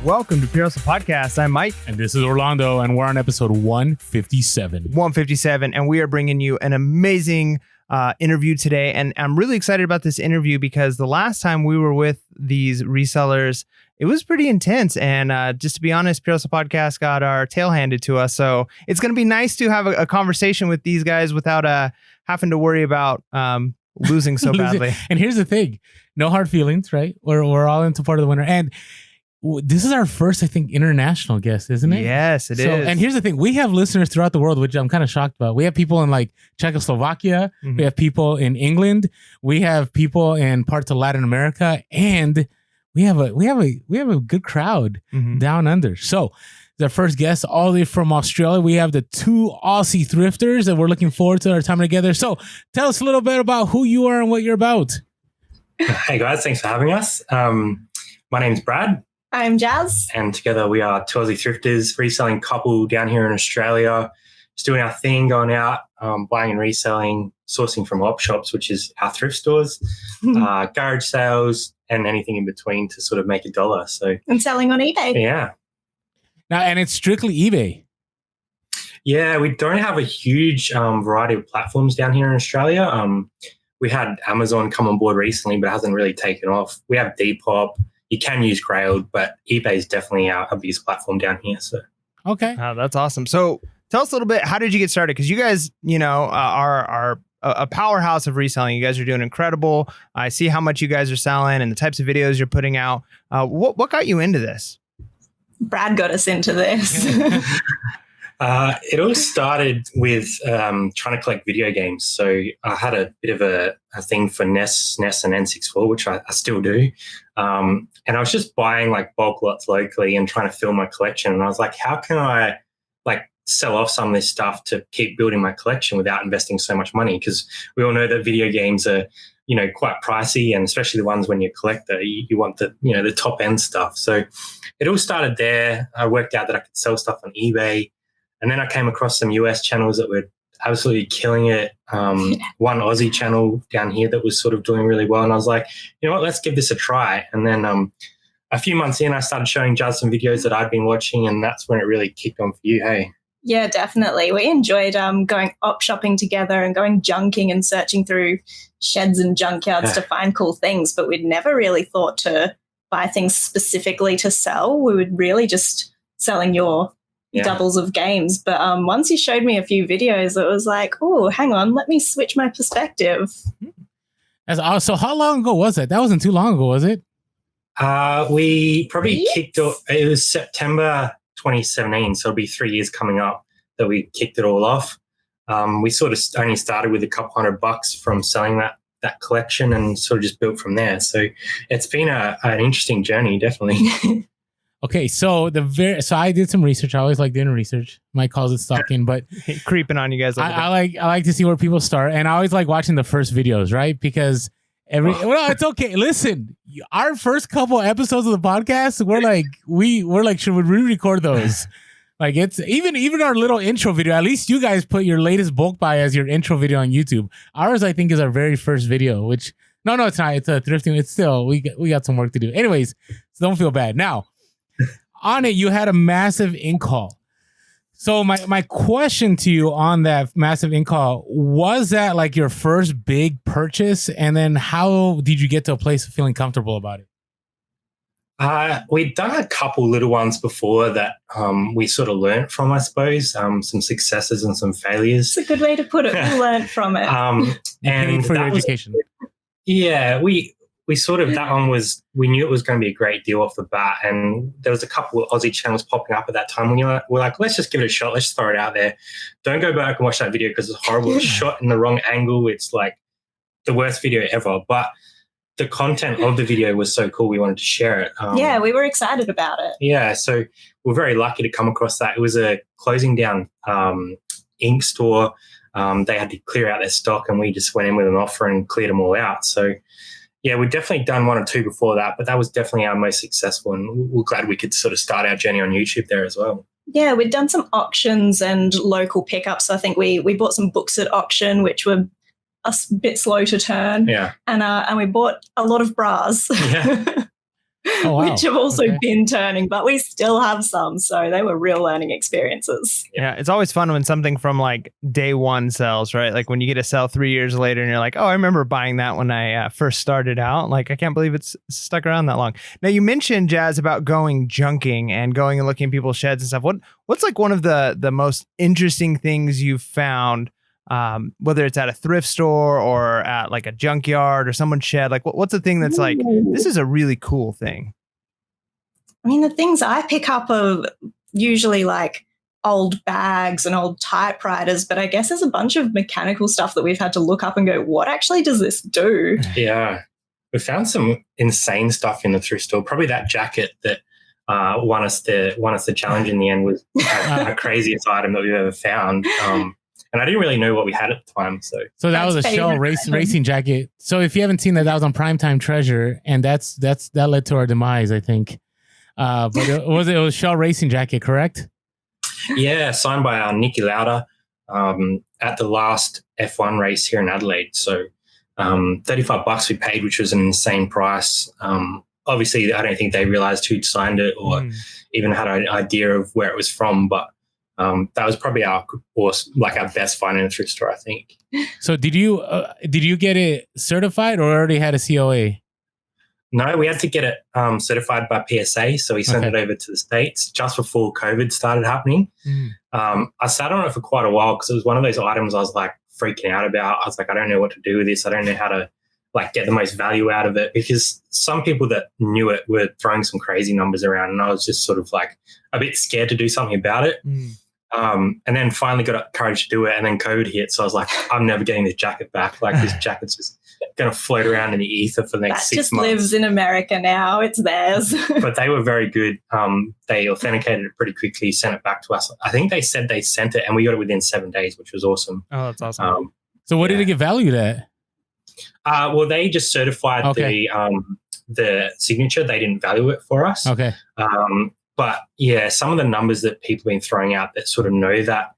Welcome to PHP Podcast. I'm Mike. And this is Orlando, and we're on episode 157. 157, and we are bringing you an amazing interview today. And I'm really excited about this interview because the last time we were with these resellers, it was pretty intense. And just to be honest, PHP Podcast got our tail handed to us. So it's going to be nice to have a conversation with these guys without having to worry about losing so badly. And here's the thing. No hard feelings, right? We're all into part of the winner. And this is our first, I think, international guest, isn't it? Yes, it is. And here's the thing. We have listeners throughout the world, which I'm kind of shocked about. We have people in like Czechoslovakia. Mm-hmm. We have people in England. We have people in parts of Latin America. And we have a good crowd down under. So the first guest all the way from Australia. We have the two Aussie thrifters and we're looking forward to our time together. So tell us a little bit about who you are and what you're about. Hey guys, thanks for having us. My name's Brad. I'm Jazz. And together we are two Aussie thrifters, reselling couple down here in Australia, just doing our thing, going out, buying and reselling, sourcing from op shops, which is our thrift stores, garage sales, and anything in between to sort of make a dollar. And selling on eBay. Yeah. Now, and it's strictly eBay. Yeah, we don't have a huge variety of platforms down here in Australia. We had Amazon come on board recently, but it hasn't really taken off. We have Depop. You can use Grailed, but eBay is definitely our biggest platform down here. So, okay, that's awesome. So, tell us a little bit. How did you get started? Because you guys, are a powerhouse of reselling. You guys are doing incredible. I see how much you guys are selling and the types of videos you're putting out. What got you into this? Brad got us into this. It all started with trying to collect video games. So I had a bit of a thing for NES and N64, which I still do. And I was just buying like bulk lots locally and trying to fill my collection. And I was like, how can I like sell off some of this stuff to keep building my collection without investing so much money? Because we all know that video games are, quite pricey, and especially the ones when you're a collector, you want the top end stuff. So it all started there. I worked out that I could sell stuff on eBay. And then I came across some US channels that were absolutely killing it. One Aussie channel down here that was sort of doing really well. And I was like, you know what, let's give this a try. And then a few months in, I started showing Jazz some videos that I'd been watching. And that's when it really kicked on for you, hey? Yeah, definitely. We enjoyed going op shopping together and going junking and searching through sheds and junkyards to find cool things. But we'd never really thought to buy things specifically to sell. We would really just selling your doubles of games. But once you showed me a few videos, it was like, oh, hang on, let me switch my perspective. So how long ago was that? That wasn't too long ago, was it? We probably kicked off, it was September 2017, so it'll be 3 years coming up that we kicked it all off. We sort of only started with a couple $100 from selling that collection and sort of just built from there. So it's been an interesting journey, definitely. Okay, so I did some research. I always like doing research. Mike calls it stalking, but creeping on you guys. I like to see where people start, and I always like watching the first videos, right? Because it's okay. Listen, our first couple episodes of the podcast, we're like, should we re-record those? Like it's even our little intro video. At least you guys put your latest bulk buy as your intro video on YouTube. Ours, I think, is our very first video. Which no, it's not. It's a thrifting. It's still we got some work to do. Anyways, so don't feel bad now. On it, you had a massive in-call. So my question to you on that massive in-call, was that like your first big purchase? And then how did you get to a place of feeling comfortable about it? We'd done a couple little ones before that we sort of learnt from, I suppose, some successes and some failures. It's a good way to put it. We learnt from it. And for your education. Yeah, we sort of, that one was, we knew it was going to be a great deal off the bat. And there was a couple of Aussie channels popping up at that time. We're like, let's just give it a shot. Let's just throw it out there. Don't go back and watch that video because it's horrible. It's shot in the wrong angle. It's like the worst video ever. But the content of the video was so cool. We wanted to share it. We were excited about it. Yeah. So we're very lucky to come across that. It was a closing down ink store. They had to clear out their stock and we just went in with an offer and cleared them all out. So yeah, we've definitely done one or two before that, but that was definitely our most successful, and we're glad we could sort of start our journey on YouTube there as well. Yeah, we'd done some auctions and local pickups. I think we bought some books at auction, which were a bit slow to turn. Yeah. And we bought a lot of bras. Yeah. Oh, wow. which have also Okay. been turning, but we still have some. So they were real learning experiences. Yeah, it's always fun when something from like day one sells, right? Like when you get a sell 3 years later and you're like, oh, I remember buying that when I first started out. Like, I can't believe it's stuck around that long. Now, you mentioned, Jazz, about going junking and going and looking at people's sheds and stuff. What's like one of the most interesting things you've found, whether it's at a thrift store or at like a junkyard or someone's shed? Like, what's the thing that's like, this is a really cool thing? I mean, the things I pick up are usually like old bags and old typewriters, but I guess there's a bunch of mechanical stuff that we've had to look up and go, what actually does this do? Yeah. We found some insane stuff in the thrift store. Probably that jacket that won us the challenge in the end was our craziest item that we've ever found. And I didn't really know what we had at the time. So that was a Shell racing jacket. So if you haven't seen that was on Primetime Treasure, and that led to our demise, I think. But it was Shell racing jacket, correct? Yeah, signed by Nicky Lauda at the last F1 race here in Adelaide. So $35 we paid, which was an insane price. Obviously, I don't think they realized who'd signed it or even had an idea of where it was from. But that was probably our best find in a thrift store, I think. So did you get it certified or already had a COA? No, we had to get it certified by PSA. So we sent it over to the States just before COVID started happening. I sat on it for quite a while because it was one of those items I was like freaking out about. I was like, I don't know what to do with this. I don't know how to like get the most value out of it, because some people that knew it were throwing some crazy numbers around, and I was just sort of like a bit scared to do something about it. And then finally got courage to do it, and then COVID hit. So I was like, I'm never getting this jacket back. Like, this jacket's just going to float around in the ether for the next 6 months. That just lives in America now. It's theirs. But they were very good. They authenticated it pretty quickly, sent it back to us. I think they said they sent it, and we got it within 7 days, which was awesome. Oh, that's awesome. So what did it get valued at? Well, they just certified the signature. They didn't value it for us. Okay. But yeah, some of the numbers that people have been throwing out that sort of know that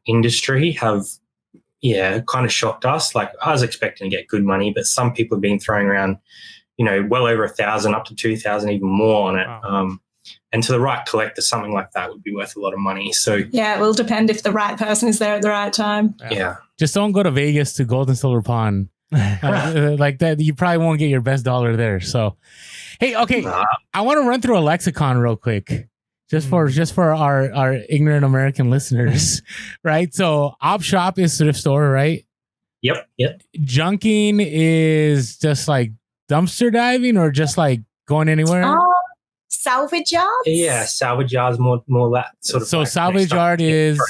industry have, kind of shocked us. Like, I was expecting to get good money, but some people have been throwing around, well over 1,000 up to 2,000, even more on it. Wow. And to the right collector, something like that would be worth a lot of money. So yeah, it will depend if the right person is there at the right time. Yeah. Just don't go to Vegas to Gold and Silver Pond. Like that, you probably won't get your best dollar there. So, hey, okay, I want to run through a lexicon real quick, just for our ignorant American listeners, right? So, op shop is thrift store, right? Yep. Junking is just like dumpster diving, or just like going anywhere. Salvage yards. Yeah, salvage yards, more that sort of. So like salvage yard is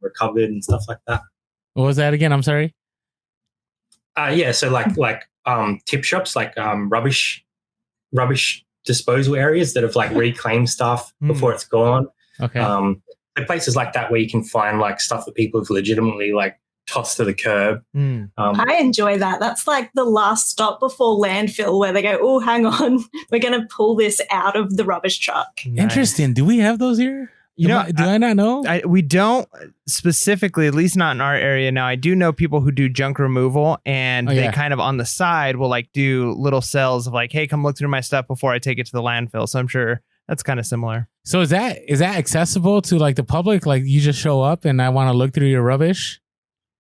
recovered and stuff like that. What was that again? I'm sorry. So like tip shops, like rubbish disposal areas that have like reclaimed stuff before it's gone. Okay. The places like that where you can find like stuff that people have legitimately like tossed to the curb. I enjoy that. That's like the last stop before landfill, where they go, oh, hang on, we're going to pull this out of the rubbish truck. Nice. Interesting. Do we have those here? Do I not know? We don't specifically, at least not in our area. Now, I do know people who do junk removal, and they kind of on the side will like do little cells of like, hey, come look through my stuff before I take it to the landfill. So I'm sure that's kind of similar. So is that accessible to like the public? Like, you just show up and I want to look through your rubbish?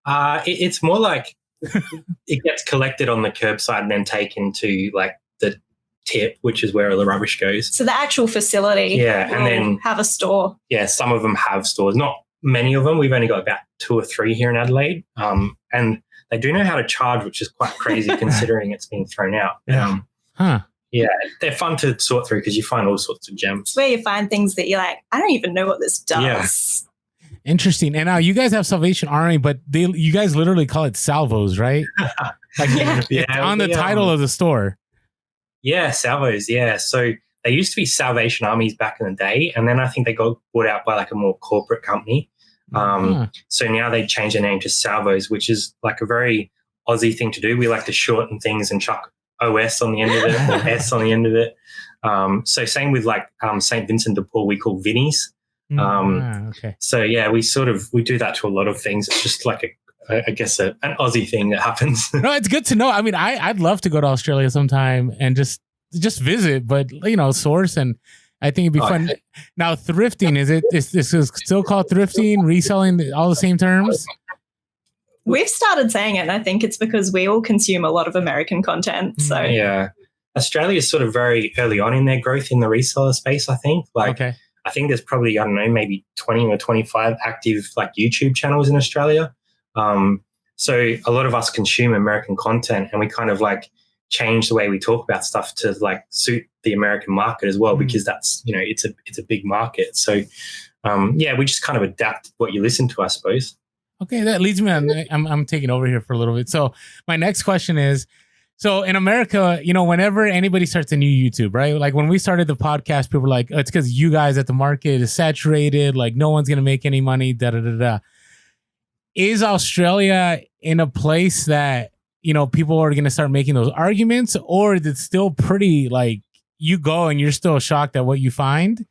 It's more like it gets collected on the curbside and then taken to like the tip, which is where all the rubbish goes. So the actual facility and then have a store. Yeah, some of them have stores. Not many of them. We've only got about 2 or 3 here in Adelaide. And they do know how to charge, which is quite crazy considering it's being thrown out. Yeah, they're fun to sort through because you find all sorts of gems. It's where you find things that you're like, I don't even know what this does. Yeah. Interesting. And now you guys have Salvation Army, but you guys literally call it salvos, right? Like on the title of the store. Yeah, salvos. Yeah. So they used to be Salvation Armies back in the day, and then I think they got bought out by like a more corporate company. So now they changed their name to salvos, which is like a very Aussie thing to do. We like to shorten things and chuck OS on the end of it or S on the end of it. So same with like St. Vincent de Paul, we call Vinnies. Okay. So yeah, we do that to a lot of things. It's just like an Aussie thing that happens. No, it's good to know. I mean, I'd love to go to Australia sometime and just just visit, but source, and I think it'd be fun. Now, thrifting, is this is still called thrifting, reselling, all the same terms? We've started saying it, and I think it's because we all consume a lot of American content. So yeah, Australia is sort of very early on in their growth in the reseller space. I think, I think there's probably, I don't know, maybe 20 or 25 active like YouTube channels in Australia. So a lot of us consume American content, and we kind of like change the way we talk about stuff to like suit the American market as well, because that's, it's a big market. So we just kind of adapt what you listen to, I suppose. Okay, that leads me on. I'm taking over here for a little bit. So my next question is, so in America, whenever anybody starts a new YouTube, right? Like when we started the podcast, people were like, oh, it's because you guys at the market is saturated. Like no one's going to make any money, da-da-da-da. Is Australia in a place that, people are going to start making those arguments, or is it still pretty like you go and you're still shocked at what you find?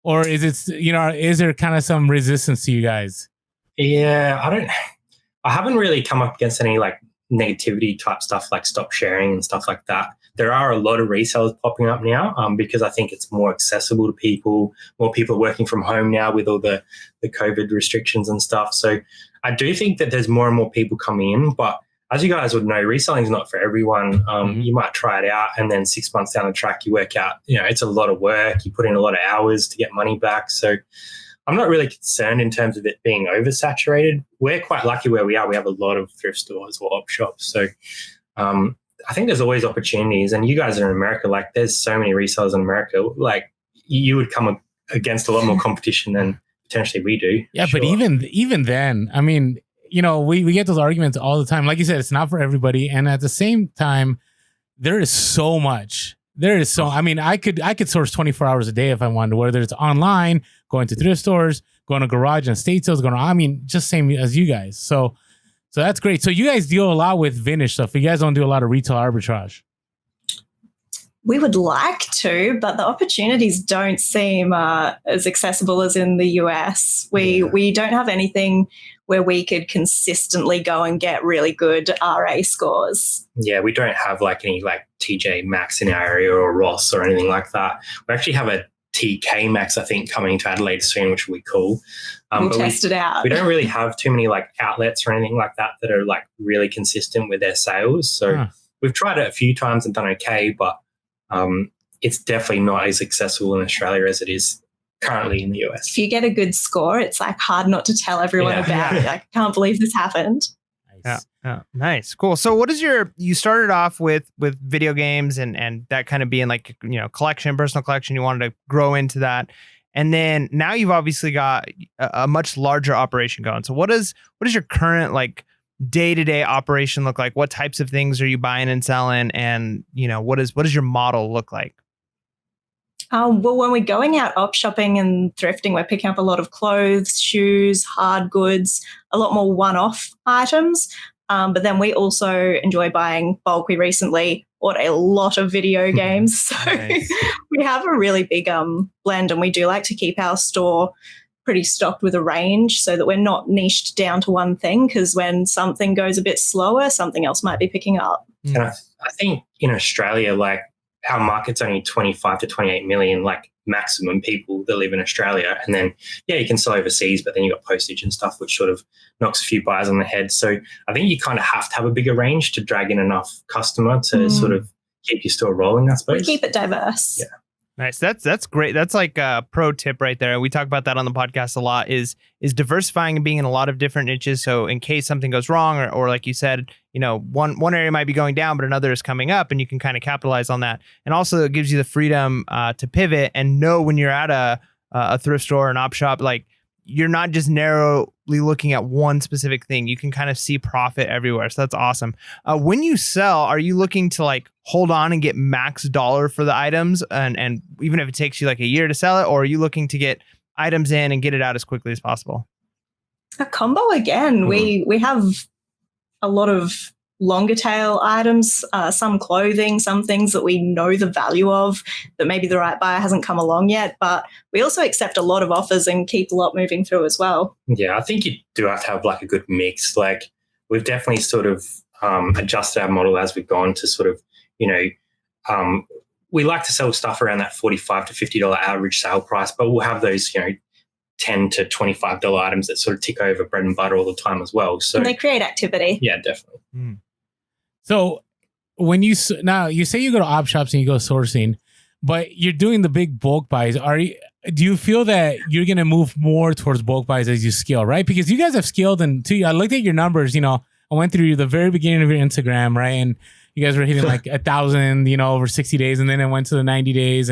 Or is it, is there kind of some resistance to you guys? Yeah, I haven't really come up against any like negativity type stuff like stop sharing and stuff like that. There are a lot of resellers popping up now because I think it's more accessible to people. More people are working from home now with all the COVID restrictions and stuff. So I do think that there's more and more people coming in. But as you guys would know, reselling is not for everyone. You might try it out, and then 6 months down the track, you work out, it's a lot of work. You put in a lot of hours to get money back. So I'm not really concerned in terms of it being oversaturated. We're quite lucky where we are. We have a lot of thrift stores or op shops. So I think there's always opportunities. And you guys are in America, like there's so many resellers in America. Like you would come against a lot more competition than potentially we do. Yeah, sure. But even then, I mean, we get those arguments all the time. Like you said, it's not for everybody. And at the same time, there is so much. I mean, I could source 24 hours a day if I wanted to, whether it's online, going to thrift stores, going to garage and estate sales, just same as you guys. So that's great. So you guys deal a lot with vintage stuff. You guys don't do a lot of retail arbitrage. We would like to, but the opportunities don't seem as accessible as in the US. We don't have anything where we could consistently go and get really good RA scores. Yeah, we don't have like any like TJ Maxx in our area or Ross or anything like that. We actually have a TK Maxx, I think, coming to Adelaide soon, which will be cool. We'll test it out. We don't really have too many like outlets or anything like that are like really consistent with their sales. So we've tried it a few times and done okay, but it's definitely not as accessible in Australia as it is currently in the US. If you get a good score, it's like hard not to tell everyone about it. Like, I can't believe this happened. Nice. Yeah. Nice. Cool. So what is you started off with video games and that kind of being like, personal collection, you wanted to grow into that. And then now you've obviously got a much larger operation going. So what is your current like day-to-day operation look like? What types of things are you buying and selling? And, what does your model look like? Well, when we're going out op shopping and thrifting, we're picking up a lot of clothes, shoes, hard goods, a lot more one-off items. But then we also enjoy buying bulk. We recently bought a lot of video games. So nice. We have a really big blend, and we do like to keep our store pretty stocked with a range so that we're not niched down to one thing, because when something goes a bit slower, something else might be picking up. And I think in Australia, like our market's only 25 to 28 million, like maximum people that live in Australia. And then, you can sell overseas, but then you got postage and stuff, which sort of knocks a few buyers on the head. So I think you kind of have to have a bigger range to drag in enough customer to sort of keep your store rolling, I suppose. We keep it diverse. Yeah. Nice. That's great. That's like a pro tip right there. We talk about that on the podcast a lot, is diversifying and being in a lot of different niches. So in case something goes wrong, or like you said, one area might be going down, but another is coming up, and you can kind of capitalize on that. And also it gives you the freedom to pivot and know when you're at a thrift store or an op shop, like you're not just narrowly looking at one specific thing. You can kind of see profit everywhere. So that's awesome. When you sell, are you looking to like hold on and get max dollar for the items, and even if it takes you like a year to sell it, or are you looking to get items in and get it out as quickly as possible? A combo again. We have a lot of longer tail items, some clothing, some things that we know the value of that maybe the right buyer hasn't come along yet, but we also accept a lot of offers and keep a lot moving through as well. Yeah, I think you do have to have like a good mix. Like we've definitely sort of adjusted our model as we've gone to sort of, we like to sell stuff around that $45 to $50 average sale price, but we'll have those, $10 to $25 items that sort of tick over bread and butter all the time as well. So And they create activity. yeah, definitely. So when you say you go to op shops and you go sourcing, but you're doing the big bulk buys, do you feel that you're going to move more towards bulk buys as you scale, right? Because you guys have scaled, and I looked at your numbers, I went through the very beginning of your Instagram, right? And you guys were hitting like 1,000, over 60 days, and then it went to the 90 days.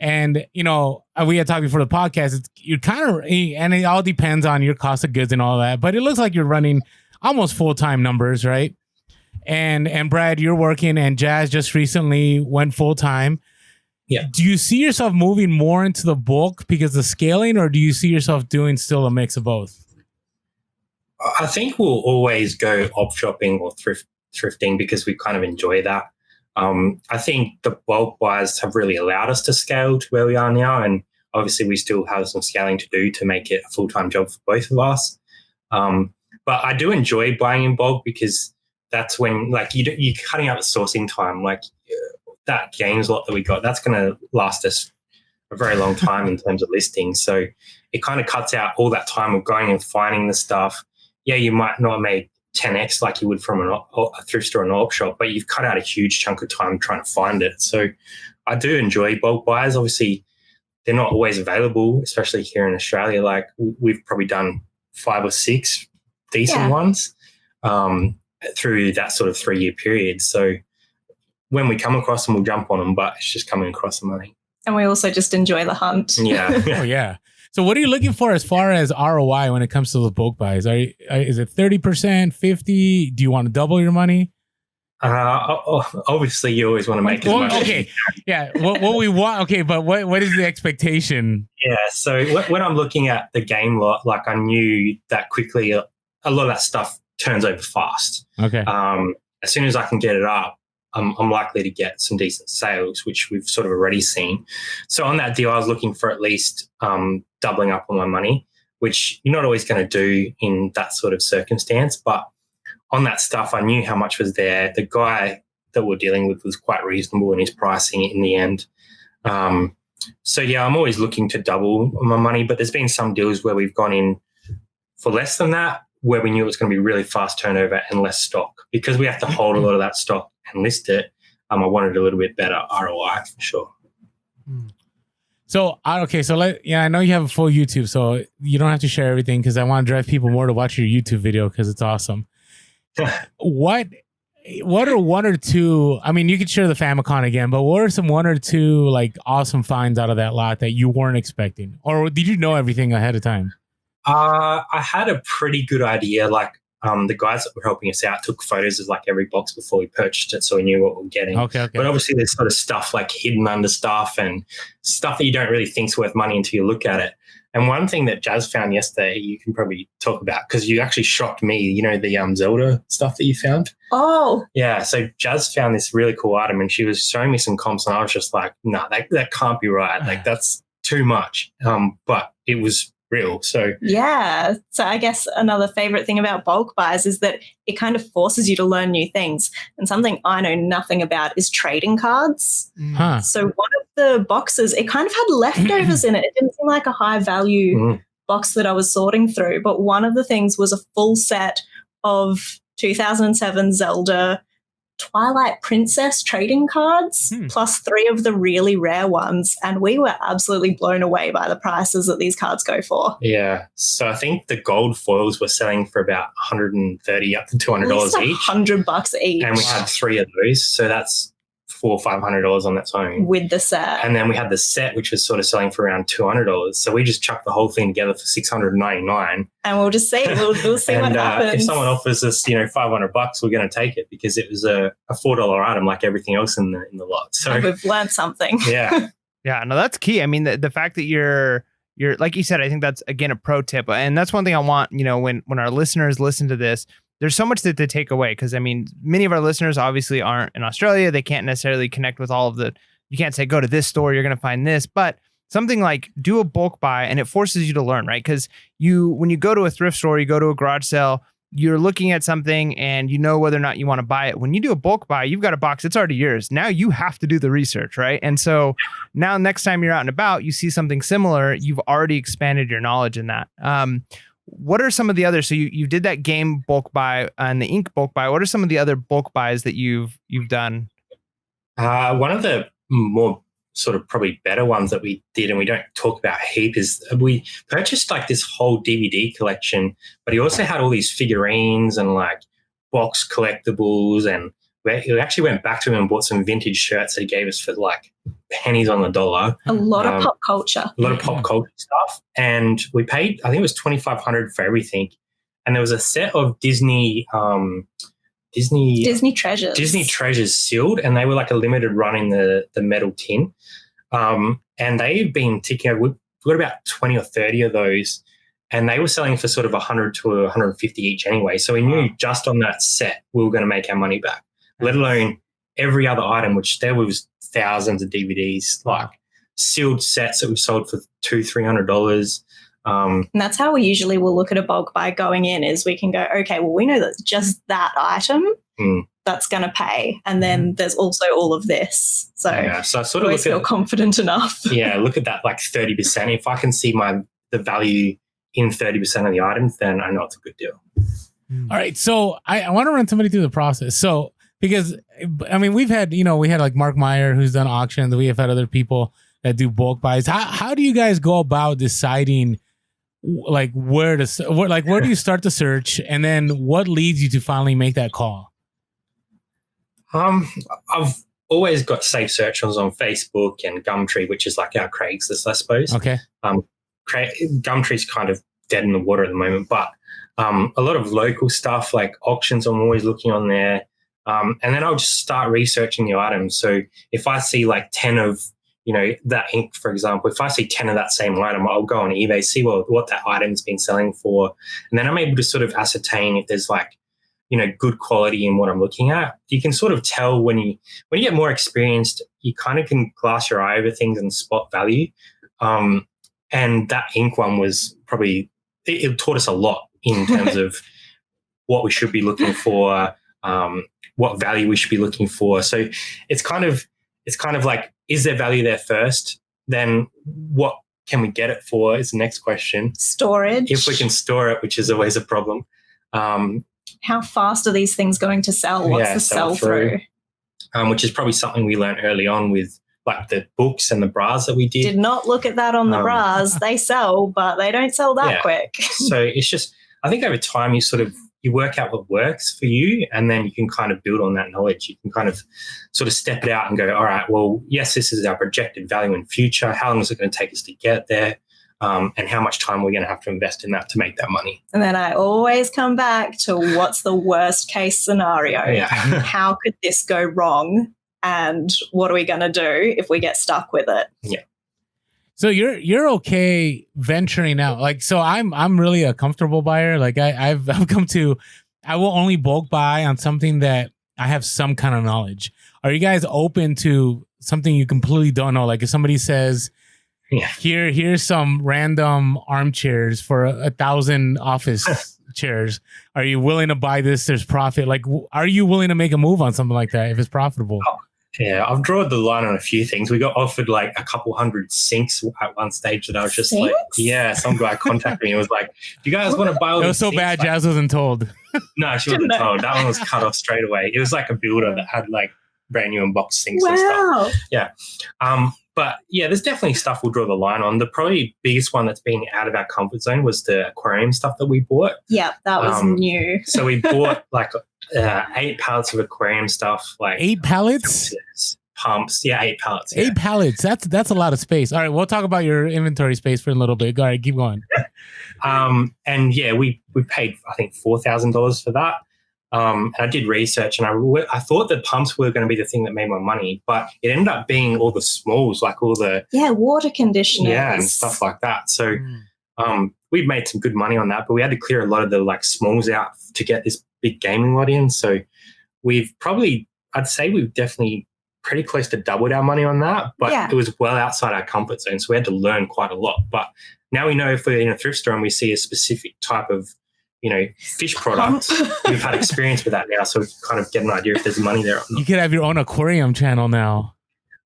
And we had talked before the podcast, you're kind of, and it all depends on your cost of goods and all that, but it looks like you're running almost full-time numbers, right? And Brad, you're working, and Jazz just recently went full-time. Yeah. Do you see yourself moving more into the bulk because of scaling, or do you see yourself doing still a mix of both? I think we'll always go op shopping or thrifting because we kind of enjoy that. I think the bulk buys have really allowed us to scale to where we are now, and obviously we still have some scaling to do to make it a full-time job for both of us. But I do enjoy buying in bulk because that's when, like, you're cutting out the sourcing time. Like, that games lot that we got, that's going to last us a very long time in terms of listings. So it kind of cuts out all that time of going and finding the stuff. Yeah, you might not make 10x like you would from a thrift store and op shop, but you've cut out a huge chunk of time trying to find it. So I do enjoy bulk buys. Obviously, they're not always available, especially here in Australia. Like, we've probably done 5 or 6 decent ones through that sort of 3-year period. So when we come across them, we'll jump on them, but it's just coming across the money. And we also just enjoy the hunt. Yeah. Oh, yeah. So what are you looking for as far as ROI when it comes to those bulk buys? Is it 30%, 50%? Do you want to double your money? Obviously, you always want to make as much. Okay. Yeah. What we want. Okay. But what is the expectation? Yeah. So when I'm looking at the game lot, like, I knew that quickly a lot of that stuff turns over fast. Okay. As soon as I can get it up, I'm likely to get some decent sales, which we've sort of already seen. So on that deal, I was looking for at least doubling up on my money, which you're not always going to do in that sort of circumstance. But on that stuff, I knew how much was there. The guy that we're dealing with was quite reasonable in his pricing in the end. So, yeah, I'm always looking to double my money, but there's been some deals where we've gone in for less than that, where we knew it was going to be really fast turnover and less stock. Because we have to hold a lot of that stock and list it, I wanted a little bit better ROI for sure. So, okay. So I know you have a full YouTube, so you don't have to share everything because I want to drive people more to watch your YouTube video because it's awesome. What are one or two, I mean, you could share the Famicom again, but what are some 1 or 2 like awesome finds out of that lot that you weren't expecting? Or did you know everything ahead of time? I had a pretty good idea. Like, the guys that were helping us out took photos of like every box before we purchased it, so we knew what we were getting. Okay. But obviously there's sort of stuff like hidden under stuff and stuff that you don't really think's worth money until you look at it. And one thing that Jazz found yesterday, you can probably talk about because you actually shocked me, the Zelda stuff that you found. Oh. Yeah, so Jazz found this really cool item and she was showing me some comps and I was just like, no, that can't be right. Like, that's too much. But it was real. So yeah. So I guess another favorite thing about bulk buys is that it kind of forces you to learn new things. And something I know nothing about is trading cards. Huh. So one of the boxes, it kind of had leftovers in it. It didn't seem like a high value box that I was sorting through. But one of the things was a full set of 2007 Zelda Twilight Princess trading cards, plus 3 of the really rare ones. And we were absolutely blown away by the prices that these cards go for. Yeah. So I think the gold foils were selling for about $130 up to $200 each. $100 each. And we had 3 of those. So that's $400 or $500 on its own. With the set. And then we had the set, which was sort of selling for around $200. So we just chucked the whole thing together for $699. And we'll just see. We'll see and, what happens. If someone offers us, $500, we're going to take it because it was a $4 item like everything else in the lot. So we've learned something. Yeah. Yeah, no, that's key. I mean, the fact that you're like you said, I think that's, again, a pro tip. And that's one thing I want, when our listeners listen to this, there's so much that they take away. Because, I mean, many of our listeners obviously aren't in Australia. They can't necessarily connect with all of you can't say, go to this store, you're going to find this. But something like do a bulk buy and it forces you to learn, right? Because when you go to a thrift store, you go to a garage sale, you're looking at something and you know whether or not you want to buy it. When you do a bulk buy, you've got a box, it's already yours. Now you have to do the research, right? And so now next time you're out and about, you see something similar, you've already expanded your knowledge in that. What are some of the others? So you did that game bulk buy and the ink bulk buy. What are some of the other bulk buys that you've done? One of the more sort of probably better ones that we did, and we don't talk about heap, is we purchased like this whole DVD collection, but he also had all these figurines and like box collectibles, and we actually went back to him and bought some vintage shirts that he gave us for like pennies on the dollar. A lot of pop culture. A lot of pop culture stuff. And we paid, I think it was $2,500 for everything. And there was a set of Disney treasures. Disney treasures sealed, and they were like a limited run in the metal tin. And they've been ticking over. We've got about 20 or 30 of those, and they were selling for sort of 100 to 150 each anyway. So we knew just on that set we were going to make our money back, let alone every other item, which there was thousands of DVDs, like sealed sets that we sold for $200-$300. And that's how we usually will look at a bulk buy going in, is we can go, okay, well, we know that just that item that's going to pay. And then there's also all of this. So, so I sort of always feel confident enough. Look at that, like 30%. If I can see the value in 30% of the items, then I know it's a good deal. All right. So I want to run somebody through the process. So, because I mean, we had like Mark Meyer, who's done auctions. We have had other people that do bulk buys. How do you guys go about deciding like where do you start the search, and then what leads you to finally make that call? I've always got safe search on Facebook and Gumtree, which is like our Craigslist, I suppose. Okay. Gumtree's kind of dead in the water at the moment, but a lot of local stuff like auctions, I'm always looking on there. And then I'll just start researching the items. So if I see like 10 of, that ink, for example, if I see 10 of that same item, I'll go on eBay, see what that item's been selling for. And then I'm able to sort of ascertain if there's like, good quality in what I'm looking at. You can sort of tell when you get more experienced, you kind of can glass your eye over things and spot value. And that ink one was probably, it taught us a lot in terms of what we should be looking for, what value we should be looking for. So it's kind of like, is there value there first? Then what can we get it for is the next question. Storage. If we can store it, which is always a problem. How fast are these things going to sell? What's the sell-through? Which is probably something we learned early on with like the books and the bras that we did. Did not look at that on the bras. They sell, but they don't sell that quick. So it's just, I think over time you work out what works for you, and then you can kind of build on that knowledge. You can kind of sort of step it out and go, all right, well, yes, this is our projected value in future. How long is it going to take us to get there? And how much time we're going to have to invest in that to make that money. And then I always come back to what's the worst case scenario? Yeah. How could this go wrong? And what are we going to do if we get stuck with it? Yeah. So you're okay venturing out. Like, so I'm really a comfortable buyer. Like I've come to, I will only bulk buy on something that I have some kind of knowledge. Are you guys open to something you completely don't know? Like if somebody says, here's some random armchairs for 1,000 office chairs. Are you willing to buy this? There's profit. Like, are you willing to make a move on something like that if it's profitable? Yeah, I've drawn the line on a few things. We got offered like a couple hundred sinks at one stage that I was just like, some guy contacted me and was like, do you guys want to buy all these? It was so sinks? bad, Jazz wasn't told. No, she wasn't told. That one was cut off straight away. It was like a builder that had like brand new unboxed sinks and stuff. Yeah. But yeah, there's definitely stuff we'll draw the line on. The probably biggest one that's been out of our comfort zone was the aquarium stuff that we bought. Yeah, that was new. So we bought like 8 pallets of aquarium stuff. Like 8 pallets? Pumps. Yeah, 8 pallets. Yeah. 8 pallets. That's a lot of space. All right, we'll talk about your inventory space for a little bit. All right, keep going. And yeah, we paid, I think, $4,000 for that. And I did research, and I thought that pumps were going to be the thing that made my money, but it ended up being all the smalls, like all the water conditioners, and stuff like that. So we made some good money on that, but we had to clear a lot of the like smalls out to get this big gaming lot in. So I'd say we've definitely pretty close to doubled our money on that, but it was well outside our comfort zone, so we had to learn quite a lot. But now we know if we're in a thrift store and we see a specific type of fish products. We've had experience with that now, so we can kind of get an idea if there's money there or not. You could have your own aquarium channel now.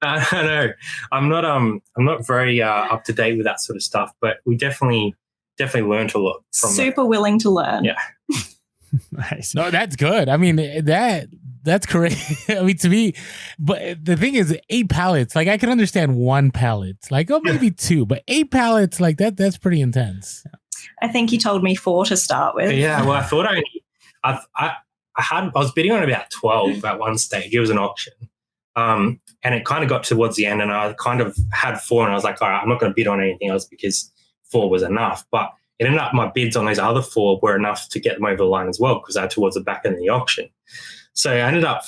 I know. I'm not very up to date with that sort of stuff, but we definitely learned a lot from Super willing to learn. Yeah. Nice. No, that's good. I mean, that's correct. I mean, to me, but the thing is, 8 pallets. Like, I can understand 1 pallet, like, oh, maybe 2, but 8 pallets, like that's pretty intense. I think he told me 4 to start with. Yeah, well, I thought I was bidding on about 12 at one stage. It was an auction. And it kind of got towards the end, and I kind of had 4, and I was like, all right, I'm not going to bid on anything else because 4 was enough. But it ended up my bids on those other 4 were enough to get them over the line as well, because they're towards the back end of the auction. So I ended up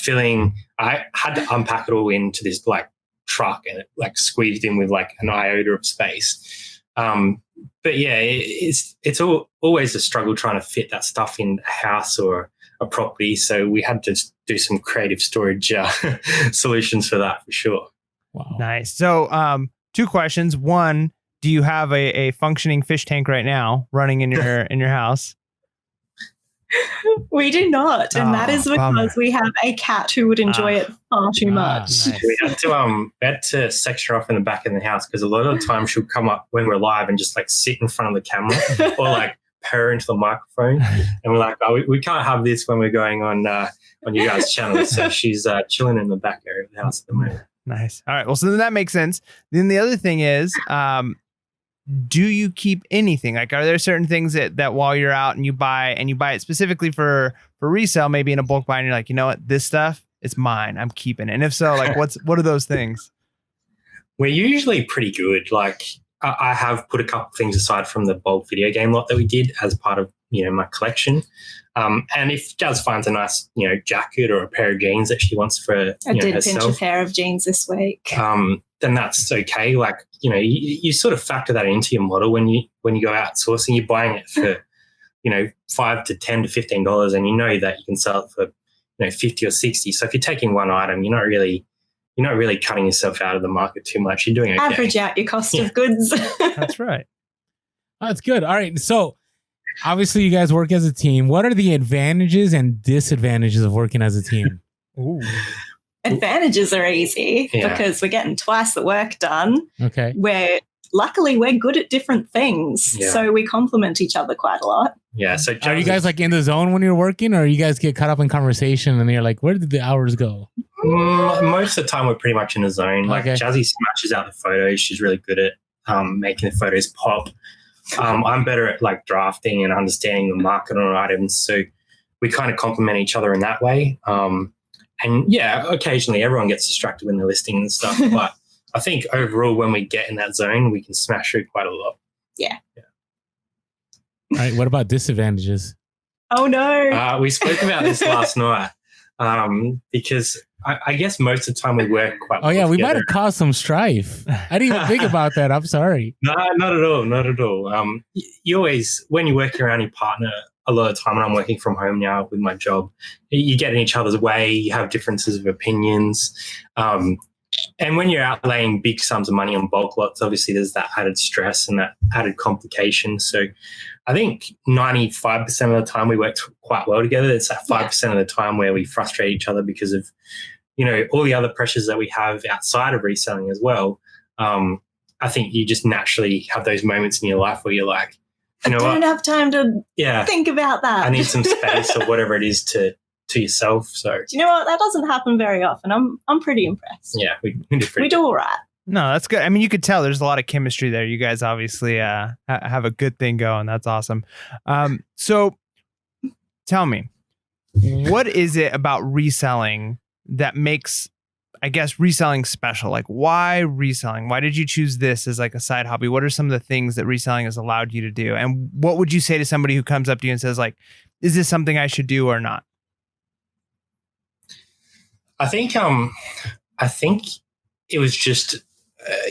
I had to unpack it all into this like truck, and it like squeezed in with like an iota of space. But yeah, it's always a struggle trying to fit that stuff in a house or a property. So we had to do some creative storage solutions for that, for sure. Wow. Nice. So 2 questions. One, do you have a functioning fish tank right now running in your house? We do not, and that is because we have a cat who would enjoy it far too much. Nice. We had to section her off in the back of the house, because a lot of the time she'll come up when we're live and just like sit in front of the camera or like purr into the microphone, and we're like, oh, we can't have this when we're going on you guys' channel. So she's chilling in the back area of the house at the moment. Nice. All right. Well, so then that makes sense. Then the other thing is, do you keep anything? Like, are there certain things that while you're out and you buy it specifically for resale, maybe in a bulk buy, and you're like, you know what, this stuff, it's mine, I'm keeping it? And if so, like, what are those things? We're usually pretty good. Like, I have put a couple things aside from the bulk video game lot that we did as part of my collection. And if Jazz finds a nice jacket or a pair of jeans that she wants for I did herself, pinch a pair of jeans this week. Then that's okay. Like, you sort of factor that into your model when you go outsourcing. You're buying it for $5 to $10 to $15, and you know that you can sell it for 50 or 60. So if you're taking one item, you're not really cutting yourself out of the market too much. You're doing okay. Average out your cost of goods. That's right. Oh, that's good. All right. So obviously you guys work as a team. What are the advantages and disadvantages of working as a team? Ooh. Advantages are easy because we're getting twice the work done. Okay. Luckily we're good at different things. Yeah. So we complement each other quite a lot. Yeah. So are you guys like in the zone when you're working, or you guys get caught up in conversation and you're like, where did the hours go? Most of the time we're pretty much in a zone. Like, Jazzy smashes out the photos. She's really good at making the photos pop. I'm better at like drafting and understanding the market on items. So we kind of complement each other in that way. And yeah, occasionally everyone gets distracted when they're listing and stuff. But I think overall, when we get in that zone, we can smash through quite a lot. Yeah. All right. What about disadvantages? Oh, no. We spoke about this last night because I guess most of the time we work quite well. Oh, yeah. together. We might have caused some strife. I didn't even think about that. I'm sorry. No, not at all. Not at all. You always, when you're working around your partner, a lot of time, and I'm working from home now with my job, you get in each other's way, you have differences of opinions. And when you're outlaying big sums of money on bulk lots, obviously there's that added stress and that added complication. So I think 95% of the time we work quite well together. It's that 5% of the time where we frustrate each other because of, all the other pressures that we have outside of reselling as well. I think you just naturally have those moments in your life where you're like, I don't have time to think about that. I need some space or whatever it is to yourself. So do you know what? That doesn't happen very often. I'm pretty impressed. Yeah, we do all right. No, that's good. I mean, you could tell there's a lot of chemistry there. You guys obviously have a good thing going. That's awesome. So tell me, what is it about reselling that makes, I guess, reselling special? Like, why reselling? Why did you choose this as like a side hobby? What are some of the things that reselling has allowed you to do? And what would you say to somebody who comes up to you and says, like, is this something I should do or not? I think it was just,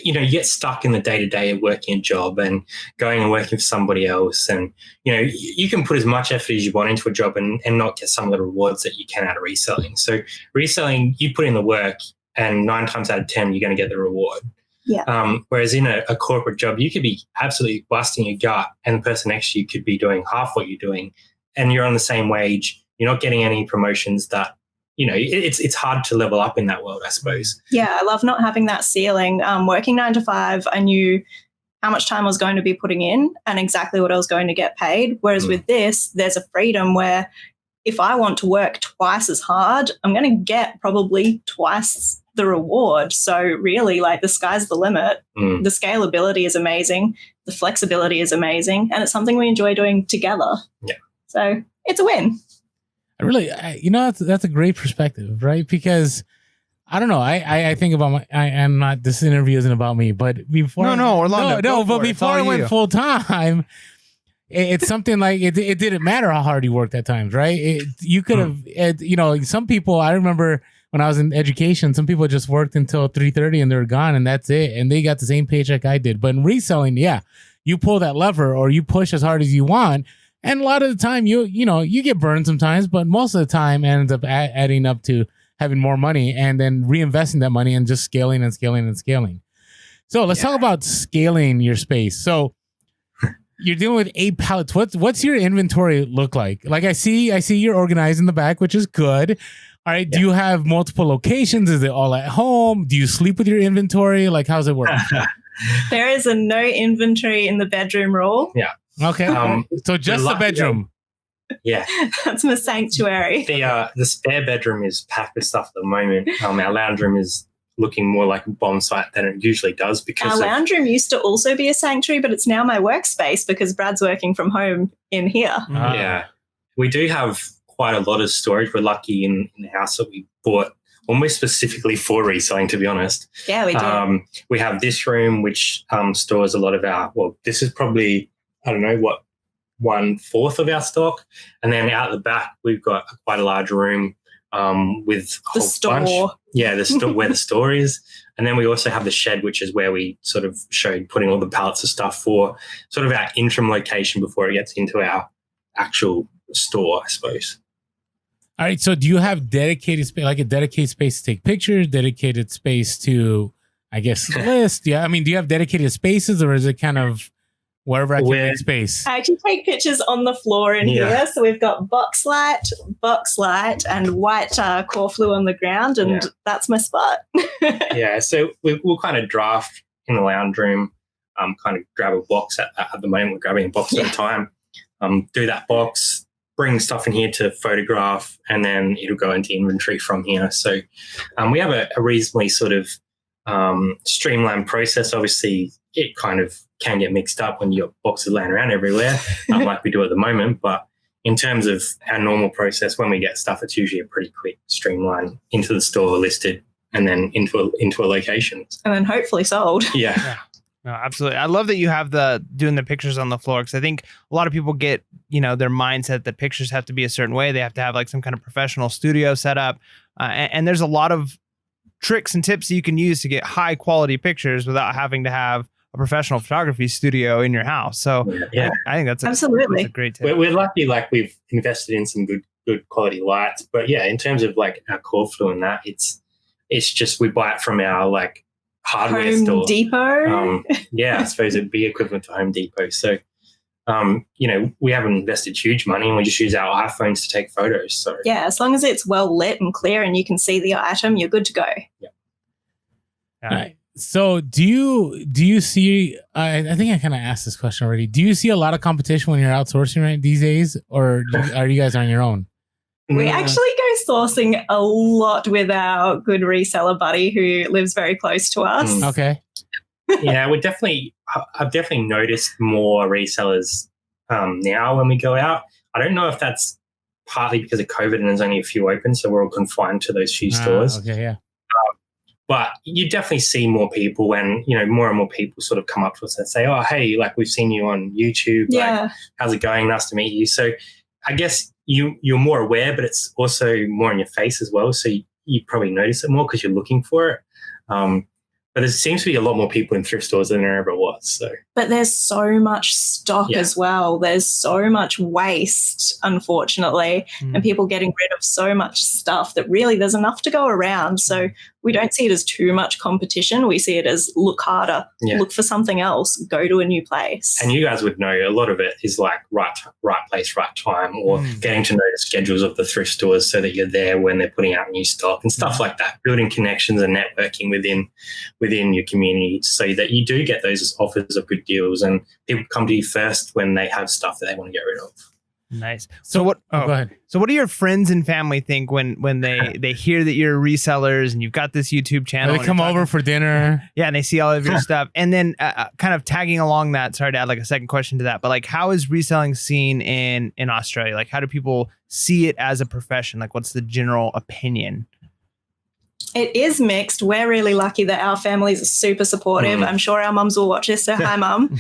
you get stuck in the day-to-day of working a job and going and working for somebody else. And, you can put as much effort as you want into a job and not get some of the rewards that you can out of reselling. So reselling, you put in the work and 9 times out of 10, you're going to get the reward. Yeah. Whereas in a corporate job, you could be absolutely busting your gut and the person next to you could be doing half what you're doing and you're on the same wage, you're not getting any promotions that, it's hard to level up in that world, I suppose. Yeah, I love not having that ceiling. Working 9 to 5, I knew how much time I was going to be putting in and exactly what I was going to get paid. Whereas with this, there's a freedom where if I want to work twice as hard, I'm going to get probably twice the reward. So really, like, the sky's the limit. The scalability is amazing. The flexibility is amazing. And it's something we enjoy doing together. Yeah. So it's a win. That's a great perspective, right? Because I don't know. I think about I'm not. This interview isn't about me, but before Orlando, but before I went full time, it's something like it didn't matter how hard you worked at times, right? You could have, some people. I remember when I was in education, some people just worked until 3:30 and they were gone, and that's it, and they got the same paycheck I did. But in reselling, you pull that lever or you push as hard as you want. And a lot of the time, you get burned sometimes, but most of the time it ends up adding up to having more money and then reinvesting that money and just scaling and scaling and scaling. So let's talk about scaling your space. So you're dealing with 8 pallets. What's your inventory look like? Like I see you're organized in the back, which is good. All right. Do you have multiple locations? Is it all at home? Do you sleep with your inventory? Like, how's it work? There is a no inventory in the bedroom rule. Yeah. Okay. So just the bedroom. Yeah. That's my sanctuary. The spare bedroom is packed with stuff at the moment. Our lounge room is looking more like a bomb site than it usually does because our lounge room used to also be a sanctuary, but it's now my workspace because Brad's working from home in here. Yeah. We do have quite a lot of storage. We're lucky in the house that we bought almost specifically for reselling, to be honest. Yeah, we do. We have this room which stores a lot of this is probably, I don't know, 1/4 of our stock. And then out the back, we've got quite a large room with a whole bunch. Yeah, the store where the store is. And then we also have the shed, which is where we sort of showed putting all the pallets of stuff for sort of our interim location before it gets into our actual store, I suppose. All right. So do you have dedicated space, like a dedicated space to take pictures, dedicated space to, I guess, list? Yeah. I mean, do you have dedicated spaces or is it kind of wherever I can make space? I actually take pictures on the floor in here. So we've got box light, and white core flue on the ground, and that's my spot. Yeah. So we'll kind of draft in the lounge room, kind of grab a box at the moment. We're grabbing a box at a time. Do that box, bring stuff in here to photograph, and then it'll go into inventory from here. So we have a reasonably sort of streamlined process. Obviously, it kind of can get mixed up when your boxes laying around everywhere, like we do at the moment. But in terms of our normal process, when we get stuff, it's usually a pretty quick streamline into the store, listed, and then into a location. And then hopefully sold. Yeah. No, absolutely. I love that you have doing the pictures on the floor because I think a lot of people get, their mindset that pictures have to be a certain way. They have to have like some kind of professional studio set up. And there's a lot of tricks and tips that you can use to get high quality pictures without having to have a professional photography studio in your house. So I think that's a great tip. We're lucky, like we've invested in some good quality lights. But yeah, in terms of like our core flue and that, it's just we buy it from our like hardware store. Home Depot. I suppose it'd be equivalent to Home Depot. So, we haven't invested huge money and we just use our iPhones to take photos. So yeah, as long as it's well lit and clear and you can see the item, you're good to go. Yeah. All right. So do you see, I think I kind of asked this question already. Do you see a lot of competition when you're outsourcing right these days, or are you guys on your own? We actually go sourcing a lot with our good reseller buddy who lives very close to us. Okay. Yeah, I've definitely noticed more resellers now when we go out. I don't know if that's partly because of COVID and there's only a few open, so we're all confined to those few stores. Okay, yeah. But you definitely see more people when, more and more people sort of come up to us and say, oh, hey, like we've seen you on YouTube. Yeah. Like, how's it going? Nice to meet you. So I guess you're more aware, but it's also more in your face as well. So you probably notice it more because you're looking for it. But there seems to be a lot more people in thrift stores than there ever was. So, but there's so much stock as well. There's so much waste, unfortunately, and people getting rid of so much stuff that really there's enough to go around. So we don't see it as too much competition. We see it as look harder, look for something else, go to a new place. And you guys would know a lot of it is like right place, right time, or getting to know the schedules of the thrift stores so that you're there when they're putting out new stock and stuff like that. Building connections and networking within your community so that you do get those offers of good deals and people come to you first when they have stuff that they want to get rid of. Nice. So what? Go ahead. So what do your friends and family think when they hear that you're resellers and you've got this YouTube channel? They come over for dinner. Yeah, and they see all of your stuff, and then kind of tagging along that. Sorry to add like a second question to that, but like, how is reselling seen in Australia? Like, how do people see it as a profession? Like, what's the general opinion? It is mixed. We're really lucky that our families are super supportive. I'm sure our mums will watch this, so hi, Mum.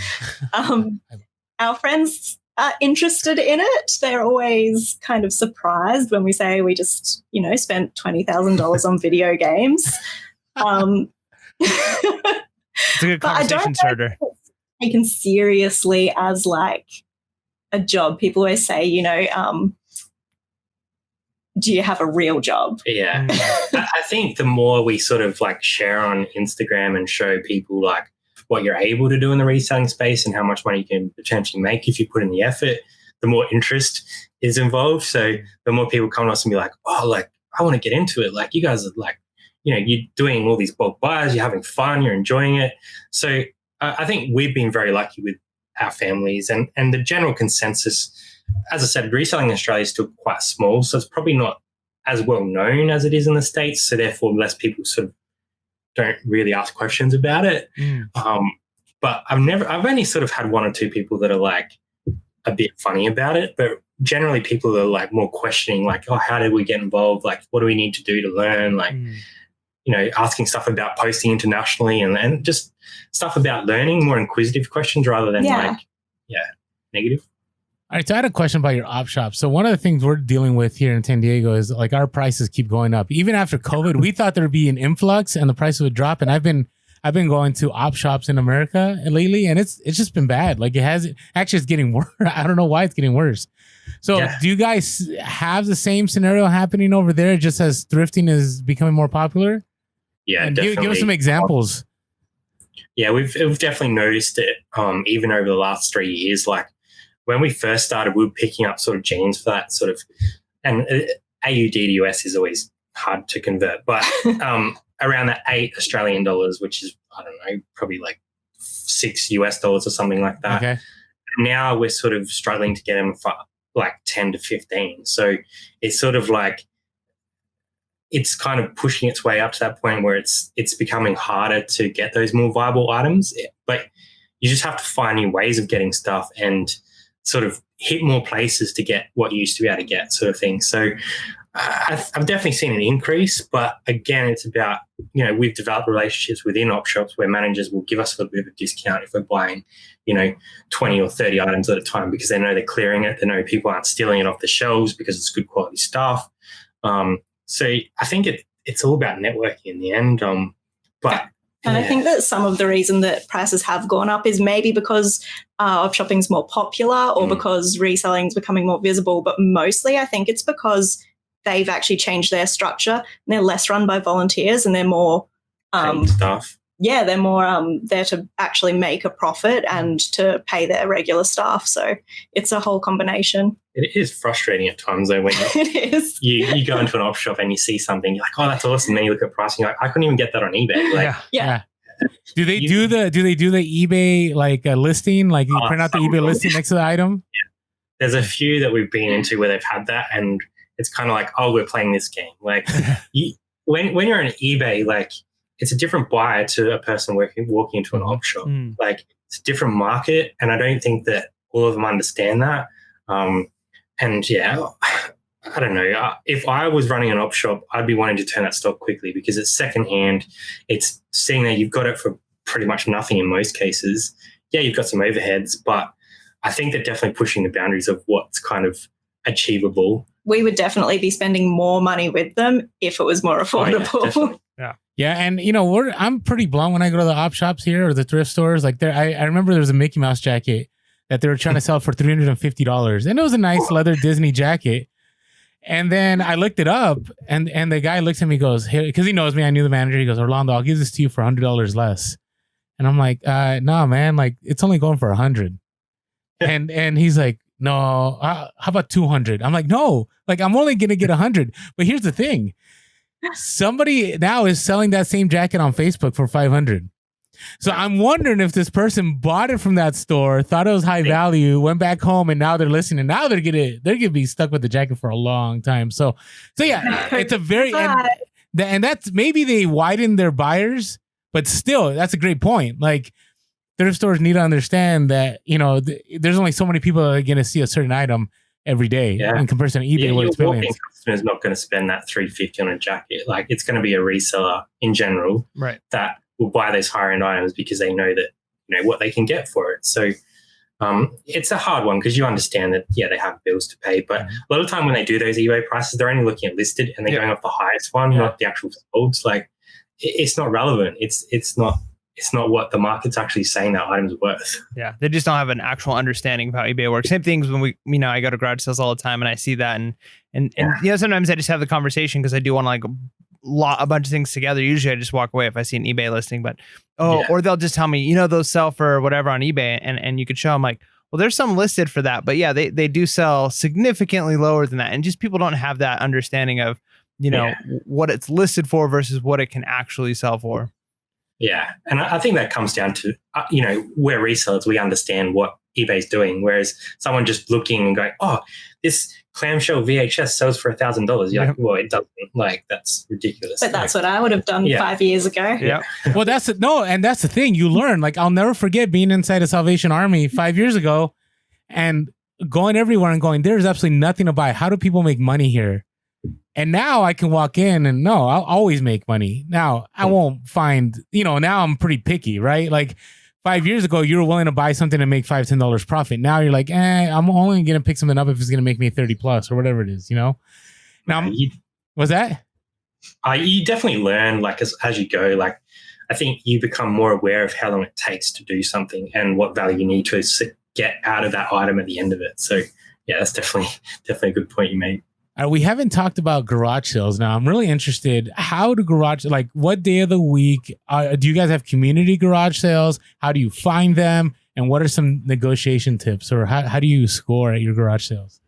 Our friends are interested in it. They're always kind of surprised when we say we just, spent $20,000 on video games. It's a good conversation starter. Taken seriously as like a job. People always say, do you have a real job? Yeah. I think the more we sort of like share on Instagram and show people like what you're able to do in the reselling space and how much money you can potentially make if you put in the effort, the more interest is involved. So the more people come to us and be like, oh, like, I want to get into it. Like, you guys are like, you're doing all these bulk buys, you're having fun, you're enjoying it. So I think we've been very lucky with our families and the general consensus. As I said, reselling in Australia is still quite small, so it's probably not as well known as it is in the States. So therefore, less people sort of don't really ask questions about it. But I've only sort of had one or two people that are like a bit funny about it, but generally people are like more questioning, like, oh, how did we get involved? Like, what do we need to do to learn? Like, asking stuff about posting internationally and just stuff about learning, more inquisitive questions rather than negative. All right, so I had a question about your op shop. So one of the things we're dealing with here in San Diego is like our prices keep going up. Even after COVID, we thought there'd be an influx and the prices would drop. And I've been going to op shops in America lately, and it's just been bad. Like it's getting worse. I don't know why it's getting worse. So do you guys have the same scenario happening over there, just as thrifting is becoming more popular? Yeah, and definitely. Give us some examples. Yeah, we've definitely noticed it. Even over the last 3 years, like. When we first started, we were picking up sort of jeans for that sort of, and AUD to US is always hard to convert, but around that $8 Australian, which is, I don't know, probably like $6 US or something like that. Okay. Now we're sort of struggling to get them for like 10 to 15. So it's sort of like, it's kind of pushing its way up to that point where it's becoming harder to get those more viable items, but you just have to find new ways of getting stuff and sort of hit more places to get what you used to be able to get, sort of thing. So I've definitely seen an increase, but again, it's about, we've developed relationships within op shops where managers will give us a little bit of a discount if we're buying, 20 or 30 items at a time because they know they're clearing it. They know people aren't stealing it off the shelves because it's good quality stuff. So I think it's all about networking in the end. And I think that some of the reason that prices have gone up is maybe because op shopping is more popular or because reselling is becoming more visible. But mostly I think it's because they've actually changed their structure and they're less run by volunteers and they're more staff. Yeah, they're more there to actually make a profit and to pay their regular staff. So it's a whole combination. It is frustrating at times though when it is. You go into an op shop and you see something, you're like, oh, that's awesome. Then you look at pricing, you're like, I couldn't even get that on eBay. Like, yeah. Do they do the eBay like listing? Like you print out the eBay listing next to the item? Yeah. There's a few that we've been into where they've had that, and it's kind of like, oh, we're playing this game. Like when you're on eBay, like it's a different buyer to a person walking into an op shop. Like it's a different market, and I don't think that all of them understand that. And yeah, I don't know. If I was running an op shop, I'd be wanting to turn that stock quickly because it's secondhand. It's seeing that you've got it for pretty much nothing in most cases. Yeah, you've got some overheads, but I think they're definitely pushing the boundaries of what's kind of achievable we would definitely be spending more money with them if it was more affordable. Yeah, and I'm pretty blunt when I go to the op shops here or the thrift stores. Like I remember there was a Mickey Mouse jacket that they were trying to sell for $350, and it was a nice leather Disney jacket. And then I looked it up, and the guy looks at me, goes, "Here," because he knows me. I knew the manager. He goes, "Orlando, I'll give this to you for $100 less." And I'm like, "No, man. Like it's only going for $100." And he's like, "No, how about $200?" I'm like, "No, like I'm only gonna get $100." But here's the thing: somebody now is selling that same jacket on Facebook for $500. So I'm wondering if this person bought it from that store, thought it was high value, went back home, and now they're listening. Now they're gonna be stuck with the jacket for a long time. So yeah, it's a very and that's maybe they widened their buyers, but still, that's a great point. Like thrift stores need to understand that there's only so many people that are gonna see a certain item every day in comparison to eBay, where it's billions. Customer's not going to spend that $350 on a jacket. Like it's going to be a reseller in general, right? That will buy those higher end items because they know that what they can get for it. So it's a hard one because you understand that they have bills to pay, but a lot of the time when they do those eBay prices, they're only looking at listed and they're going off the highest one, not the actual solds. Like it's not relevant. It's not what the market's actually saying that item's worth. Yeah, they just don't have an actual understanding of how eBay works. Same things when I go to garage sales all the time and I see that, and sometimes I just have the conversation because I do want to a bunch of things together. Usually I just walk away if I see an eBay listing, but or they'll just tell me, those sell for whatever on eBay, and you could show them like, well, there's some listed for that, but they do sell significantly lower than that, and just people don't have that understanding of what it's listed for versus what it can actually sell for. Yeah, and I think that comes down to, we're resellers, we understand what eBay's doing, whereas someone just looking and going, oh, this clamshell VHS sells for $1,000. You're like, well, it doesn't. Like, that's ridiculous. But that's what I would have done 5 years ago. Yeah. Well, that's the thing. You learn. Like, I'll never forget being inside a Salvation Army 5 years ago and going everywhere and going, there's absolutely nothing to buy. How do people make money here? And now I can walk in and I'll always make money. Now I won't find, now I'm pretty picky, right? Like 5 years ago, you were willing to buy something and make $5, $10 profit. Now you're like, I'm only going to pick something up if it's going to make me 30 plus or whatever it is, Now, was that? You definitely learn like as you go. Like I think you become more aware of how long it takes to do something and what value you need to get out of that item at the end of it. So yeah, that's definitely a good point you made. We haven't talked about garage sales. Now, I'm really interested. How do what day of the week do you guys have community garage sales? How do you find them? And what are some negotiation tips, or how do you score at your garage sales?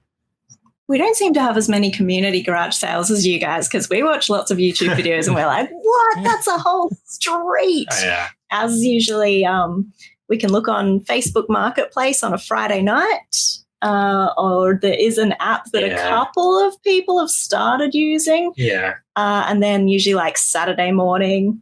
We don't seem to have as many community garage sales as you guys because we watch lots of YouTube videos and we're like, what? That's a whole street. Oh, yeah. As usually, we can look on Facebook Marketplace on a Friday night. Or there is an app that a couple of people have started using. Yeah. And then usually like Saturday morning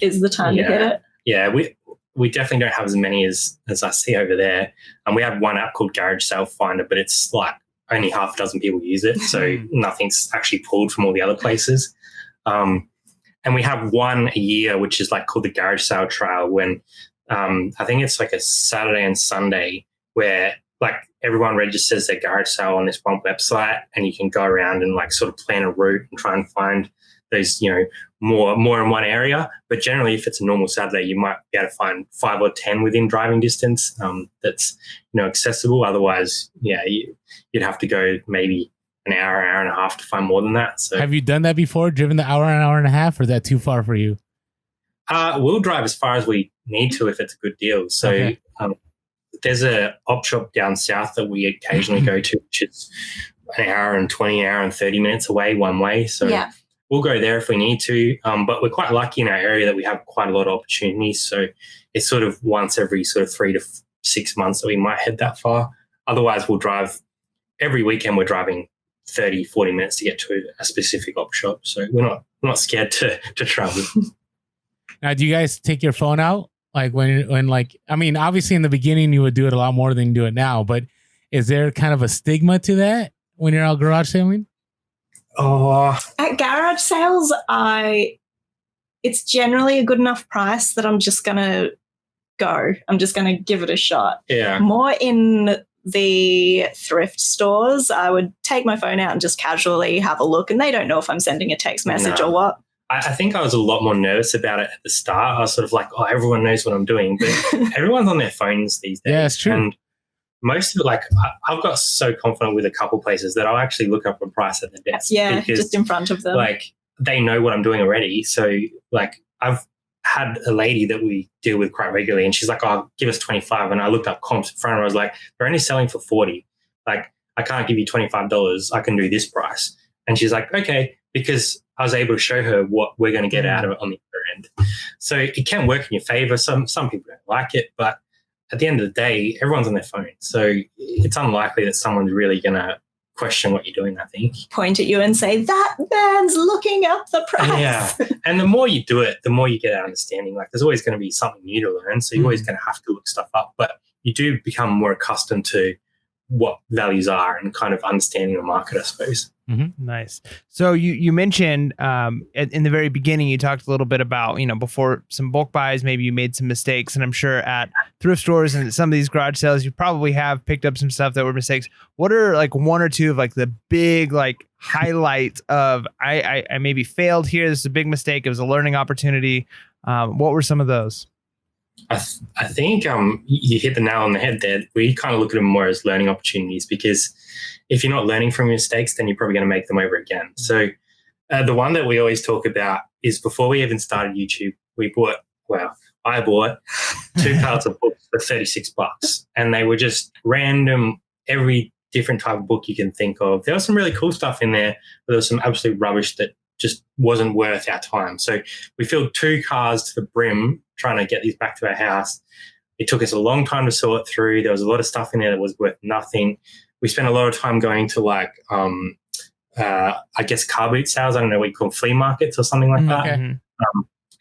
is the time to hit it. Yeah, we definitely don't have as many as I see over there. And we have one app called Garage Sale Finder, but it's like only half a dozen people use it. So nothing's actually pulled from all the other places. And we have one a year, which is like called the Garage Sale Trail, when I think it's like a Saturday and Sunday where like everyone registers their garage sale on this one website, and you can go around and like sort of plan a route and try and find those, more in one area. But generally, if it's a normal Saturday, you might be able to find 5 or 10 within driving distance that's accessible. Otherwise, you'd have to go maybe an hour and a half to find more than that. So, have you done that before? Driven the hour and a half, or is that too far for you? We'll drive as far as we need to if it's a good deal. So. There's a op shop down south that we occasionally go to, which is an hour and 20, an hour and 30 minutes away one way. So we'll go there if we need to. But we're quite lucky in our area that we have quite a lot of opportunities. So it's sort of once every sort of 3 to 6 months that we might head that far. Otherwise, we'll drive every weekend. We're driving 30, 40 minutes to get to a specific op shop. So we're not scared to travel. Now, do you guys take your phone out? Like when obviously in the beginning you would do it a lot more than you do it now, but is there kind of a stigma to that when you're out garage selling? Oh, at garage sales, it's generally a good enough price that I'm just going to go. I'm just going to give it a shot. Yeah. More in the thrift stores, I would take my phone out and just casually have a look, and they don't know if I'm sending a text message or what. I think I was a lot more nervous about it at the start. I was sort of like, oh, everyone knows what I'm doing. But everyone's on their phones these days. Yeah, it's true. And most of it, like, I've got so confident with a couple places that I'll actually look up a price at the desk. Yeah, just in front of them. Like, they know what I'm doing already. So, like, I've had a lady that we deal with quite regularly, and she's like, oh, give us 25. And I looked up comps in front of her. I was like, they're only selling for 40. Like, I can't give you $25. I can do this price. And she's like, okay, because I was able to show her what we're going to get out of it on the other end. So it can work in your favor. Some people don't like it, but at the end of the day, everyone's on their phone. So it's unlikely that someone's really going to question what you're doing, I think. Point at you and say, that man's looking up the price. Yeah. And the more you do it, the more you get an understanding. Like, there's always going to be something new to learn. So you're always going to have to look stuff up. But you do become more accustomed to what values are and kind of understanding the market, I suppose. Mm-hmm. Nice. So you mentioned in the very beginning, you talked a little bit about, before some bulk buys, maybe you made some mistakes. And I'm sure at thrift stores and some of these garage sales, you probably have picked up some stuff that were mistakes. What are like one or two of like the big like highlights of I maybe failed here? This is a big mistake. It was a learning opportunity. What were some of those? I think you hit the nail on the head there. We kind of look at them more as learning opportunities, because if you're not learning from your mistakes, then you're probably going to make them over again. So the one that we always talk about is before we even started YouTube, I bought 2 carts of books for $36, and they were just random, every different type of book you can think of. There was some really cool stuff in there, but there was some absolute rubbish that just wasn't worth our time. So we filled 2 cars to the brim trying to get these back to our house. It took us a long time to sort through. There was a lot of stuff in there that was worth nothing. We spent a lot of time going to I guess car boot sales. I don't know what you call flea markets or something like that. Okay.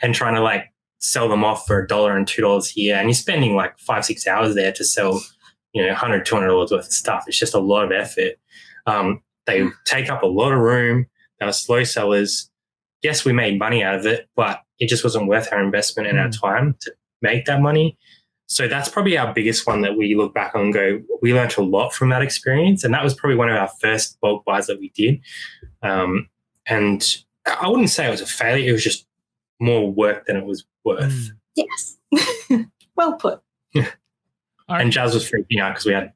And trying to like sell them off for $1 and $2 here. And you're spending like 5-6 hours there to sell, $100, $200 worth of stuff. It's just a lot of effort. They take up a lot of room. They were slow sellers. Yes, we made money out of it, but it just wasn't worth our investment and our time to make that money. So that's probably our biggest one that we look back on and go, we learned a lot from that experience. And that was probably one of our first bulk buys that we did. And I wouldn't say it was a failure. It was just more work than it was worth. Yes. Well put. And Jazz was freaking out because we had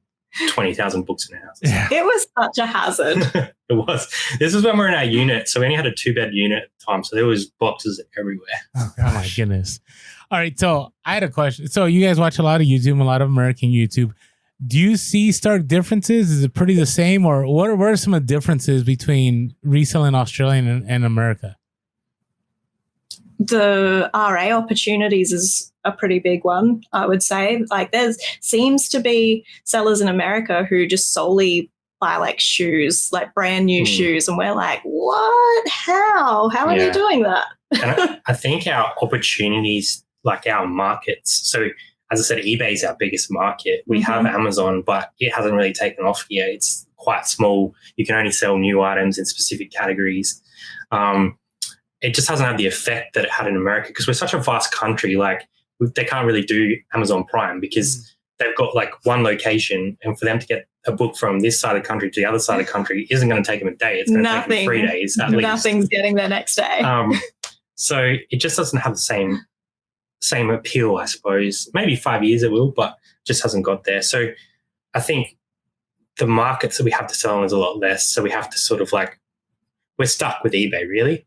20,000 books in the house. Yeah. It was such a hazard. It was. This is when we were in our unit. So we only had a 2-bed unit at the time. So there was boxes everywhere. Oh my goodness. All right. So I had a question. So you guys watch a lot of YouTube, a lot of American YouTube. Do you see stark differences? Is it pretty the same? Or what are some of the differences between reselling Australian and America? The RA opportunities is a pretty big one, I would say. Like, there seems to be sellers in America who just solely buy like shoes, like brand new shoes. And we're like, what? How are you doing that? And I think our opportunities, like our markets. So as I said, eBay is our biggest market. We have Amazon, but it hasn't really taken off yet. It's quite small. You can only sell new items in specific categories. It just hasn't had the effect that it had in America because we're such a vast country. Like, they can't really do Amazon Prime because they've got like one location, and for them to get a book from this side of the country to the other side of the country isn't going to take them a day. It's going to take them 3 days at least. Nothing's getting there next day. So it just doesn't have the same appeal, I suppose. Maybe 5 years it will, but just hasn't got there. So I think the markets that we have to sell on is a lot less. So we have to sort of like, we're stuck with eBay really.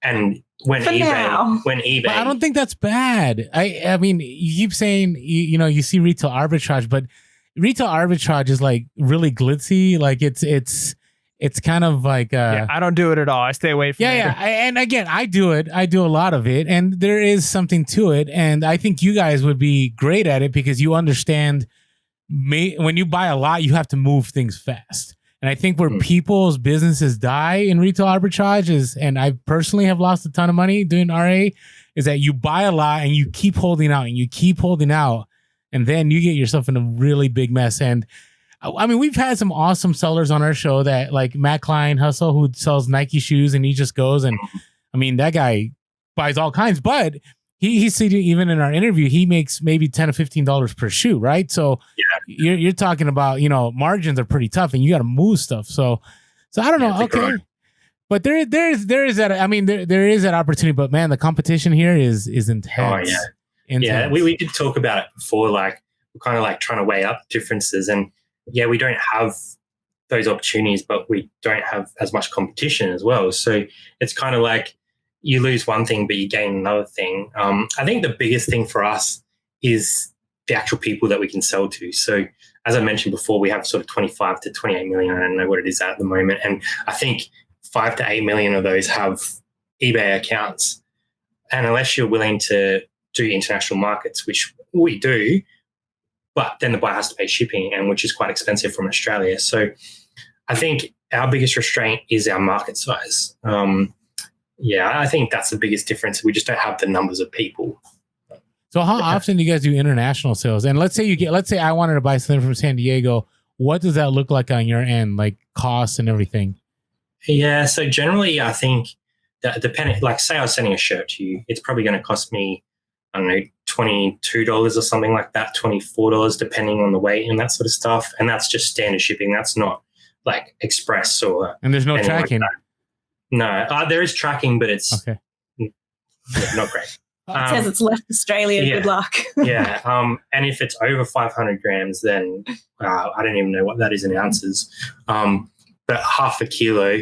And when eBay, but I don't think that's bad. I mean, you keep saying you see retail arbitrage, but retail arbitrage is like really glitzy. Like it's kind of like I don't do it at all. I stay away from it. And again, I do it. I do a lot of it, and there is something to it. And I think you guys would be great at it because you understand. When you buy a lot, you have to move things fast. And I think where people's businesses die in retail arbitrage is, and I personally have lost a ton of money doing RA, is that you buy a lot and you keep holding out and you keep holding out, and then you get yourself in a really big mess. And I mean, we've had some awesome sellers on our show that like Matt Klein Hustle, who sells Nike shoes, and he just goes and I mean, that guy buys all kinds, but he said even in our interview, he makes maybe $10 to $15 per shoe, right? So you're talking about, margins are pretty tough and you got to move stuff. So I don't know. Okay. But there is that. I mean, there is that opportunity, but man, the competition here is intense. Oh yeah. Intense. Yeah. We did talk about it before, like we're kind of like trying to weigh up differences, and we don't have those opportunities, but we don't have as much competition as well. So it's kind of like you lose one thing, but you gain another thing. I think the biggest thing for us is the actual people that we can sell to. So as I mentioned before, we have sort of 25 to 28 million. I don't know what it is at the moment. And I think 5 to 8 million of those have eBay accounts. And unless you're willing to do international markets, which we do, but then the buyer has to pay shipping, and which is quite expensive from Australia. So I think our biggest restraint is our market size. I think that's the biggest difference. We just don't have the numbers of people. So how often do you guys do international sales? And let's say I wanted to buy something from San Diego. What does that look like on your end, like costs and everything? Yeah, so generally I think that depending, like say I was sending a shirt to you, it's probably going to cost me, I don't know, $22 or something like that, $24, depending on the weight and that sort of stuff. And that's just standard shipping. That's not like express or... And there's no tracking? Like no, there is tracking, but it's not great. It says it's left Australia. Good luck. And if it's over 500 grams, then I don't even know what that is in ounces. But half a kilo,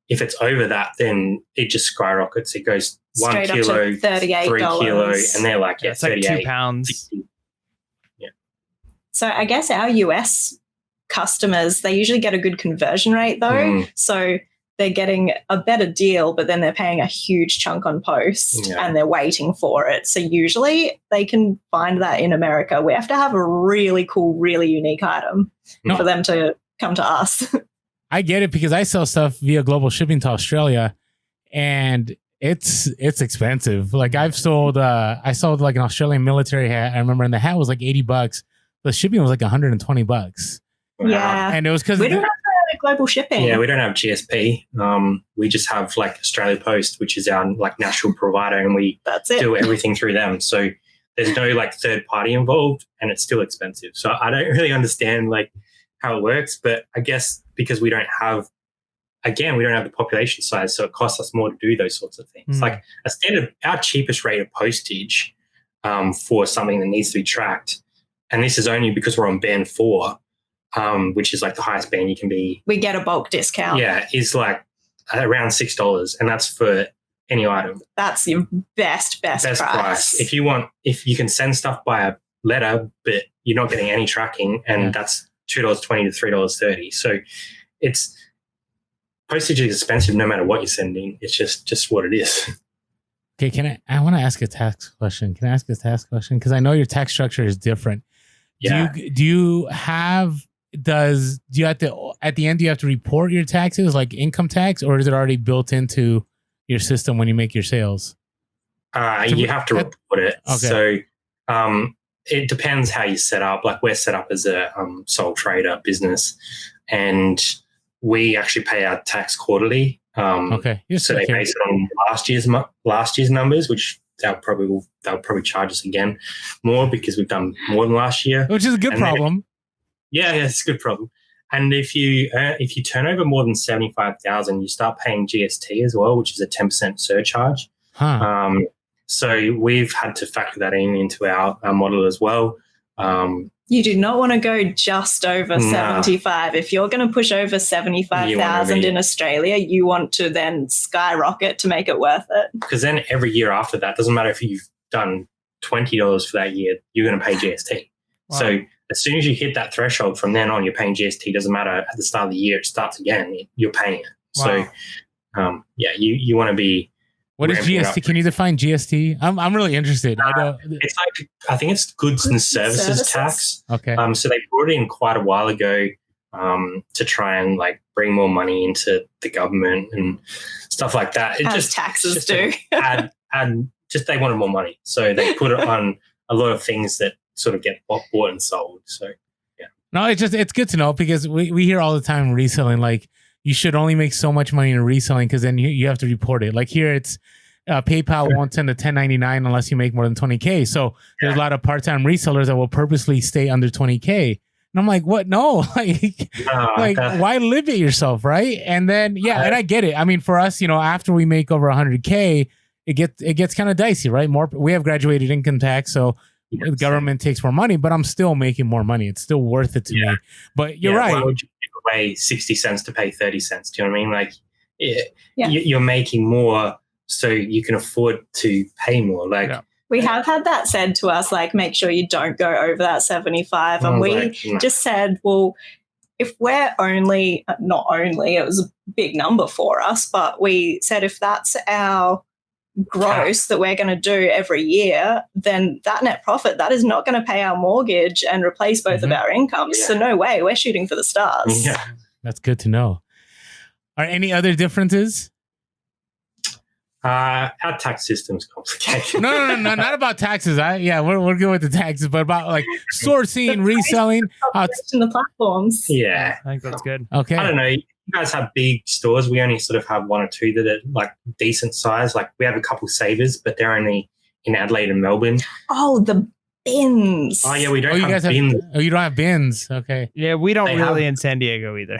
if it's over that, then it just skyrockets. It goes straight 1 kilo, up to $38. 3 kilo, and they're like, it's like 2 pounds. 60. Yeah. So I guess our US customers, they usually get a good conversion rate though. So they're getting a better deal, but then they're paying a huge chunk on post and they're waiting for it. So usually they can find that in America. We have to have a really cool, really unique item for them to come to us. I get it because I sell stuff via global shipping to Australia, and it's expensive. Like I sold like an Australian military hat. I remember, and the hat was like $80. The shipping was like $120. Yeah. And it was because we don't have global shipping. Yeah, we don't have GSP. We just have like Australia Post, which is our like national provider, and we do everything through them. So there's no like third party involved, and it's still expensive. So I don't really understand like how it works, but I guess because we don't have the population size, so it costs us more to do those sorts of things. Like our cheapest rate of postage for something that needs to be tracked, and this is only because we're on band 4, which is like the highest band you can be. We get a bulk discount. Yeah, is like around $6, and that's for any item. That's your best price. If you can send stuff by a letter, but you're not getting any tracking, and that's $2.20 to $3.30. So it's postage is expensive no matter what you're sending. It's just what it is. Okay, I want to ask a tax question. Can I ask a tax question? Because I know your tax structure is different. Yeah. Do you have to at the end do you have to report your taxes like income tax, or is it already built into your system when you make your sales? You have to report it. Okay. So it depends how you set up. Like we're set up as a sole trader business, and we actually pay our tax quarterly. So they base it on last year's numbers, which they'll probably charge us again more because we've done more than last year, which is a good problem. It's a good problem. And if you turn over more than 75,000, you start paying GST as well, which is a 10% surcharge. So we've had to factor that into our model as well. You do not want to go just over 75. If you're going to push over 75,000 in Australia, you want to then skyrocket to make it worth it. Because then every year after that, doesn't matter if you've done $20 for that year, you're going to pay GST. Wow. So as soon as you hit that threshold, from then on, you're paying GST. Doesn't matter at the start of the year, it starts again, you're paying it. Wow. So you want to be. What is GST? Can you define GST? I'm really interested. It's like, I think it's goods and services tax. Okay. So they brought it in quite a while ago to try and like bring more money into the government and stuff like that. Taxes do. They wanted more money, so they put it on a lot of things that sort of get bought and sold. So yeah. No, it's good to know because we hear all the time reselling like you should only make so much money in reselling because then you have to report it. Like here, it's PayPal won't send a 1099 unless you make more than 20K. So there's a lot of part-time resellers that will purposely stay under 20K. And I'm like, what? No, like why limit yourself, right? And then, and I get it. I mean, for us, after we make over 100K, it gets kind of dicey, right? We have graduated income tax, so the government takes more money, but I'm still making more money. It's still worth it to me. But you're right. Why would you give away 60 cents to pay 30 cents? Do you know what I mean? Like, you're making more, so you can afford to pay more. Like, we have had that said to us, like, make sure you don't go over that 75. And we just said, well, if we're not only, it was a big number for us, but we said if that's our gross that we're going to do every year, then that net profit, that is not going to pay our mortgage and replace both of our incomes. So no way, we're shooting for the stars. Yeah. That's good to know. Are any other differences? Our tax system's complicated. No, not about taxes. We're good with the taxes, but about like sourcing, reselling, the platforms. Yeah, I think that's good. Okay. I don't know. You guys have big stores. We only sort of have one or two that are like decent size. Like we have a couple Savers, but they're only in Adelaide and Melbourne. Oh, the bins. Oh yeah, we don't have bins. You don't have bins. Okay. Yeah, we don't in San Diego either.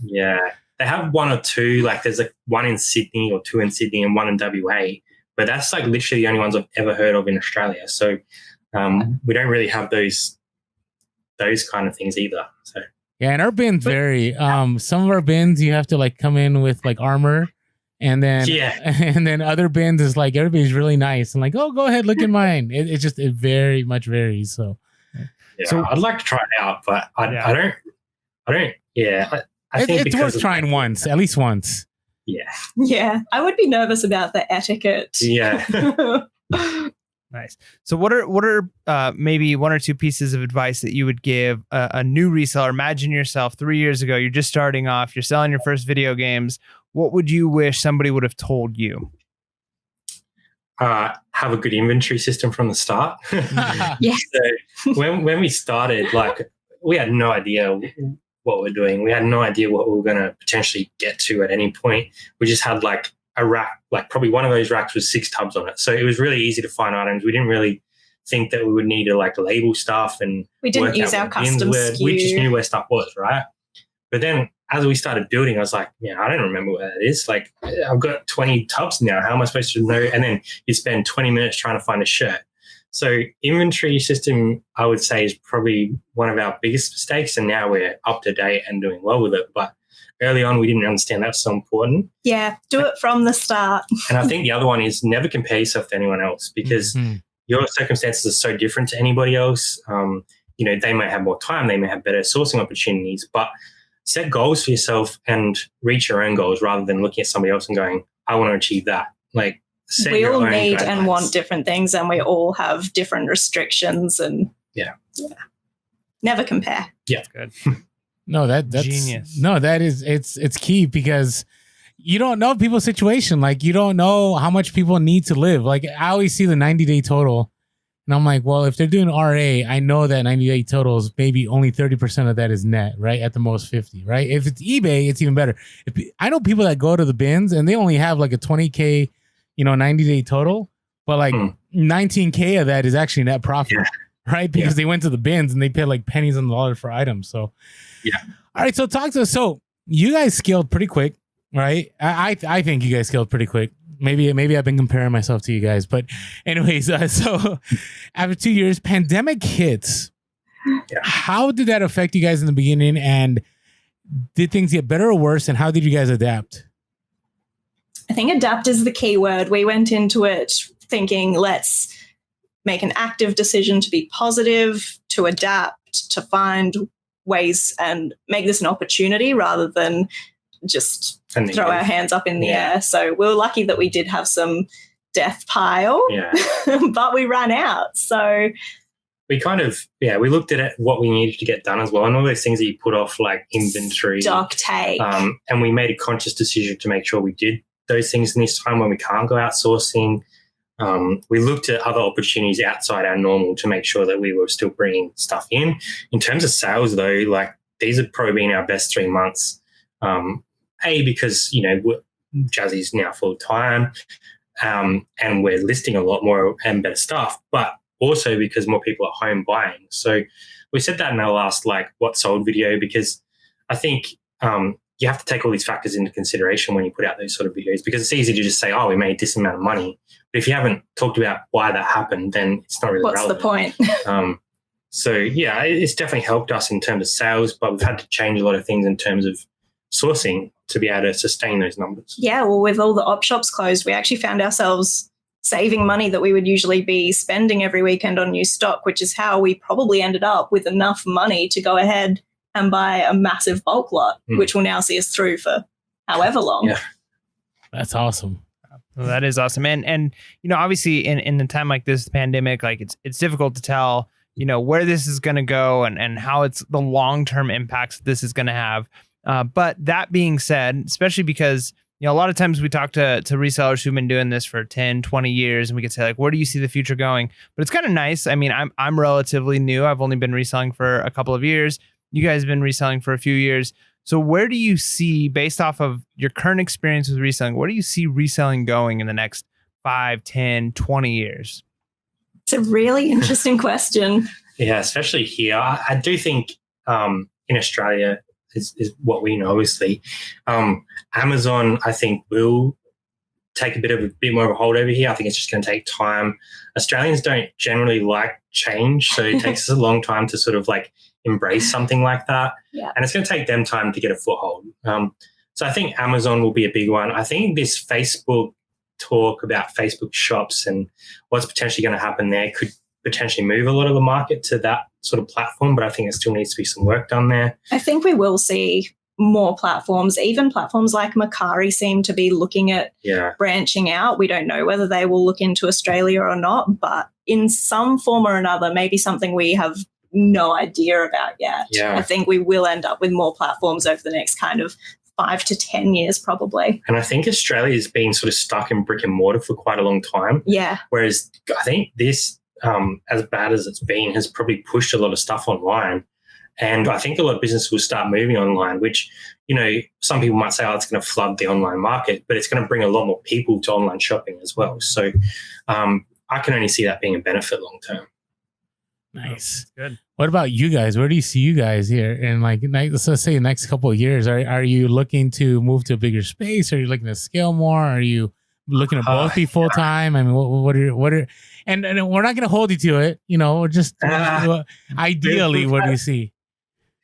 Yeah. They have one or two, like there's like one in Sydney or two in Sydney and one in WA, but that's like literally the only ones I've ever heard of in Australia. So we don't really have those kind of things either. So yeah, and our bins vary. Some of our bins you have to like come in with like armor, and then other bins is like everybody's really nice and like, oh, go ahead, look at mine. It very much varies. So I'd like to try it out, but I don't. Yeah. I think it's worth trying once, at least once. Yeah. Yeah. I would be nervous about the etiquette. Yeah. Nice. So what are maybe one or two pieces of advice that you would give a new reseller? Imagine yourself 3 years ago, you're just starting off, you're selling your first video games. What would you wish somebody would have told you? Have a good inventory system from the start. Yes. So when we started, like we had no idea what we're doing. We had no idea what we were going to potentially get to at any point. We just had like a rack, like probably one of those racks was 6 tubs on it. So it was really easy to find items. We didn't really think that we would need to like label stuff, and we didn't use our custom SKU. We just knew where stuff was, right? But then as we started building, I was like, I don't remember where that is. Like I've got 20 tubs now. How am I supposed to know? And then you spend 20 minutes trying to find a shirt. So inventory system, I would say, is probably one of our biggest mistakes, and now we're up to date and doing well with it. But early on, we didn't understand that's so important. Yeah, do it from the start. And I think the other one is never compare yourself to anyone else, because your circumstances are so different to anybody else. They may have more time, they may have better sourcing opportunities, but set goals for yourself and reach your own goals rather than looking at somebody else and going, I want to achieve that. Like, we all need and want different things, and we all have different restrictions, and never compare. Yeah, that's good. No, that's genius. No, that is it's key, because you don't know people's situation. Like you don't know how much people need to live. Like I always see the 90-day total, and I'm like, well, if they're doing RA, I know that 90-day totals maybe only 30% of that is net, right? At the most 50, right? If it's eBay, it's even better. I know people that go to the bins and they only have like a 20K 90-day total, but like 19K of that is actually net profit, right? Because they went to the bins and they paid like pennies on the dollar for items. So, all right. So talk to us. So you guys scaled pretty quick, right? I think you guys scaled pretty quick. Maybe I've been comparing myself to you guys, but anyways, so after 2 years, pandemic hits. Yeah. How did that affect you guys in the beginning, and did things get better or worse? And how did you guys adapt? I think adapt is the key word. We went into it thinking, let's make an active decision to be positive, to adapt, to find ways and make this an opportunity rather than just throw our hands up in the air. So we were lucky that we did have some death pile, but we ran out. So we kind of, we looked at it, what we needed to get done as well. And all those things that you put off, like inventory, stock take. And we made a conscious decision to make sure we did those things in this time when we can't go outsourcing. We looked at other opportunities outside our normal to make sure that we were still bringing stuff in. In terms of sales, though, like these have probably been our best 3 months. Because, Jazzy's now full time. and we're listing a lot more and better stuff, but also because more people are home buying. So we said that in our last what sold video, because I think you have to take all these factors into consideration when you put out those sort of videos, because it's easy to just say, oh, we made this amount of money. But if you haven't talked about why that happened, then it's not really relevant. What's the point? So yeah, it's definitely helped us in terms of sales, but we've had to change a lot of things in terms of sourcing to be able to sustain those numbers. Yeah, well, with all the op shops closed, we actually found ourselves saving money that we would usually be spending every weekend on new stock, which is how we probably ended up with enough money to go ahead and buy a massive bulk lot, which will now see us through for however long. Yeah. That's awesome. Well, that is awesome. And obviously in a time like this, the pandemic, it's difficult to tell, where this is going to go and how it's the long-term impacts this is going to have. But that being said, especially because, a lot of times we talk to resellers who've been doing this for 10, 20 years, and we could say where do you see the future going? But it's kind of nice. I mean, I'm relatively new. I've only been reselling for a couple of years. You guys have been reselling for a few years. So where do you see, based off of your current experience with reselling, where do you see reselling going in the next 5, 10, 20 years? It's a really interesting question. Yeah, especially here. I do think in Australia is what we know, obviously. Amazon, I think, will take a bit more of a hold over here. I think it's just going to take time. Australians don't generally like change, so it takes us a long time to sort of embrace something like that. Yeah. And it's going to take them time to get a foothold. So I think Amazon will be a big one. I think this Facebook talk about Facebook shops and what's potentially going to happen there could potentially move a lot of the market to that sort of platform, but I think there still needs to be some work done there. I think we will see more platforms. Even platforms like Mercari seem to be looking at branching out. We don't know whether they will look into Australia or not, but in some form or another, maybe something we have no idea about yet. Yeah. I think we will end up with more platforms over the next kind of 5 to 10 years probably. And I think Australia has been sort of stuck in brick and mortar for quite a long time. Yeah. Whereas I think this, as bad as it's been, has probably pushed a lot of stuff online. And I think a lot of businesses will start moving online, which, some people might say, it's going to flood the online market, but it's going to bring a lot more people to online shopping as well. So I can only see that being a benefit long term. Nice. Good. What about you guys? Where do you see you guys here in let's say the next couple of years? Are you looking to move to a bigger space? Are you looking to scale more? Are you looking to both be full time? I mean, what are and we're not going to hold you to it. Just ideally, what do you see?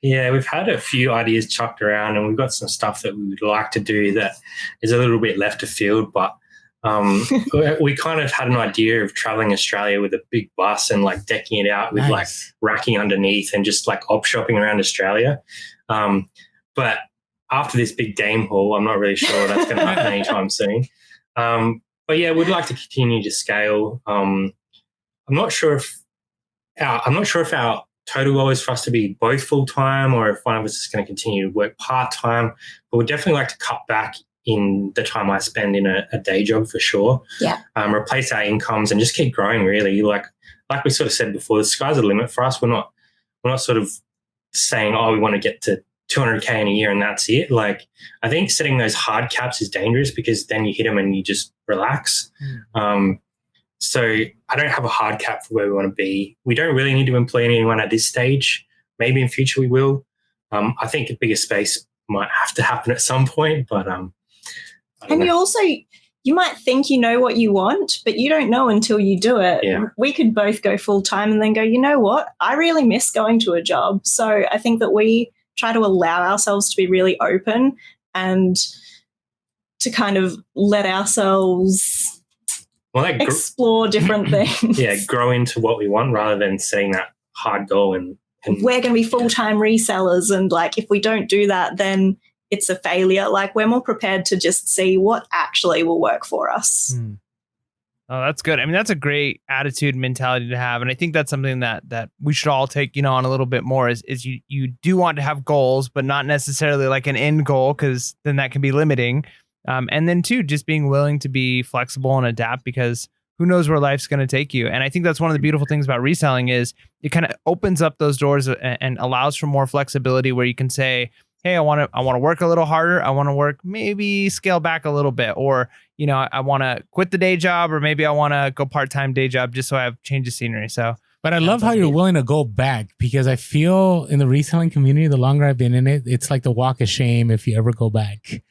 Yeah, we've had a few ideas chucked around, and we've got some stuff that we would like to do that is a little bit left of field, but we kind of had an idea of traveling Australia with a big bus and decking it out with racking underneath and just op shopping around Australia. But after this big game haul, I'm not really sure that's going to happen anytime soon. But yeah, we'd like to continue to scale. I'm not sure if our total goal is for us to be both full time, or if one of us is going to continue to work part time. But we'd definitely like to cut back in the time I spend in a day job for sure. Yeah. Replace our incomes and just keep growing really. Like we sort of said before, the sky's the limit for us. We're not sort of saying, we want to get to 200K in a year and that's it. I think setting those hard caps is dangerous, because then you hit them and you just relax. So I don't have a hard cap for where we want to be. We don't really need to employ anyone at this stage. Maybe in future we will. I think a bigger space might have to happen at some point, but and you might think you know what you want, but you don't know until you do it. Yeah. We could both go full time and then go, you know what? I really miss going to a job. So I think that we try to allow ourselves to be really open and to kind of let ourselves explore different things. Yeah, grow into what we want rather than setting that hard goal and we're going to be full-time resellers, and if we don't do that, then it's a failure. We're more prepared to just see what actually will work for us. Oh, that's good. I mean, that's a great attitude and mentality to have. And I think that's something that we should all take, on a little bit more is you do want to have goals, but not necessarily an end goal, because then that can be limiting. And then too, just being willing to be flexible and adapt, because who knows where life's going to take you. And I think that's one of the beautiful things about reselling is it kind of opens up those doors and allows for more flexibility, where you can say, hey, I want to work a little harder. I want to work, maybe scale back a little bit, or, I want to quit the day job, or maybe I want to go part-time day job just so I have change of scenery. So, but I love how you're willing to go back, because I feel in the reselling community, the longer I've been in it, it's like the walk of shame if you ever go back.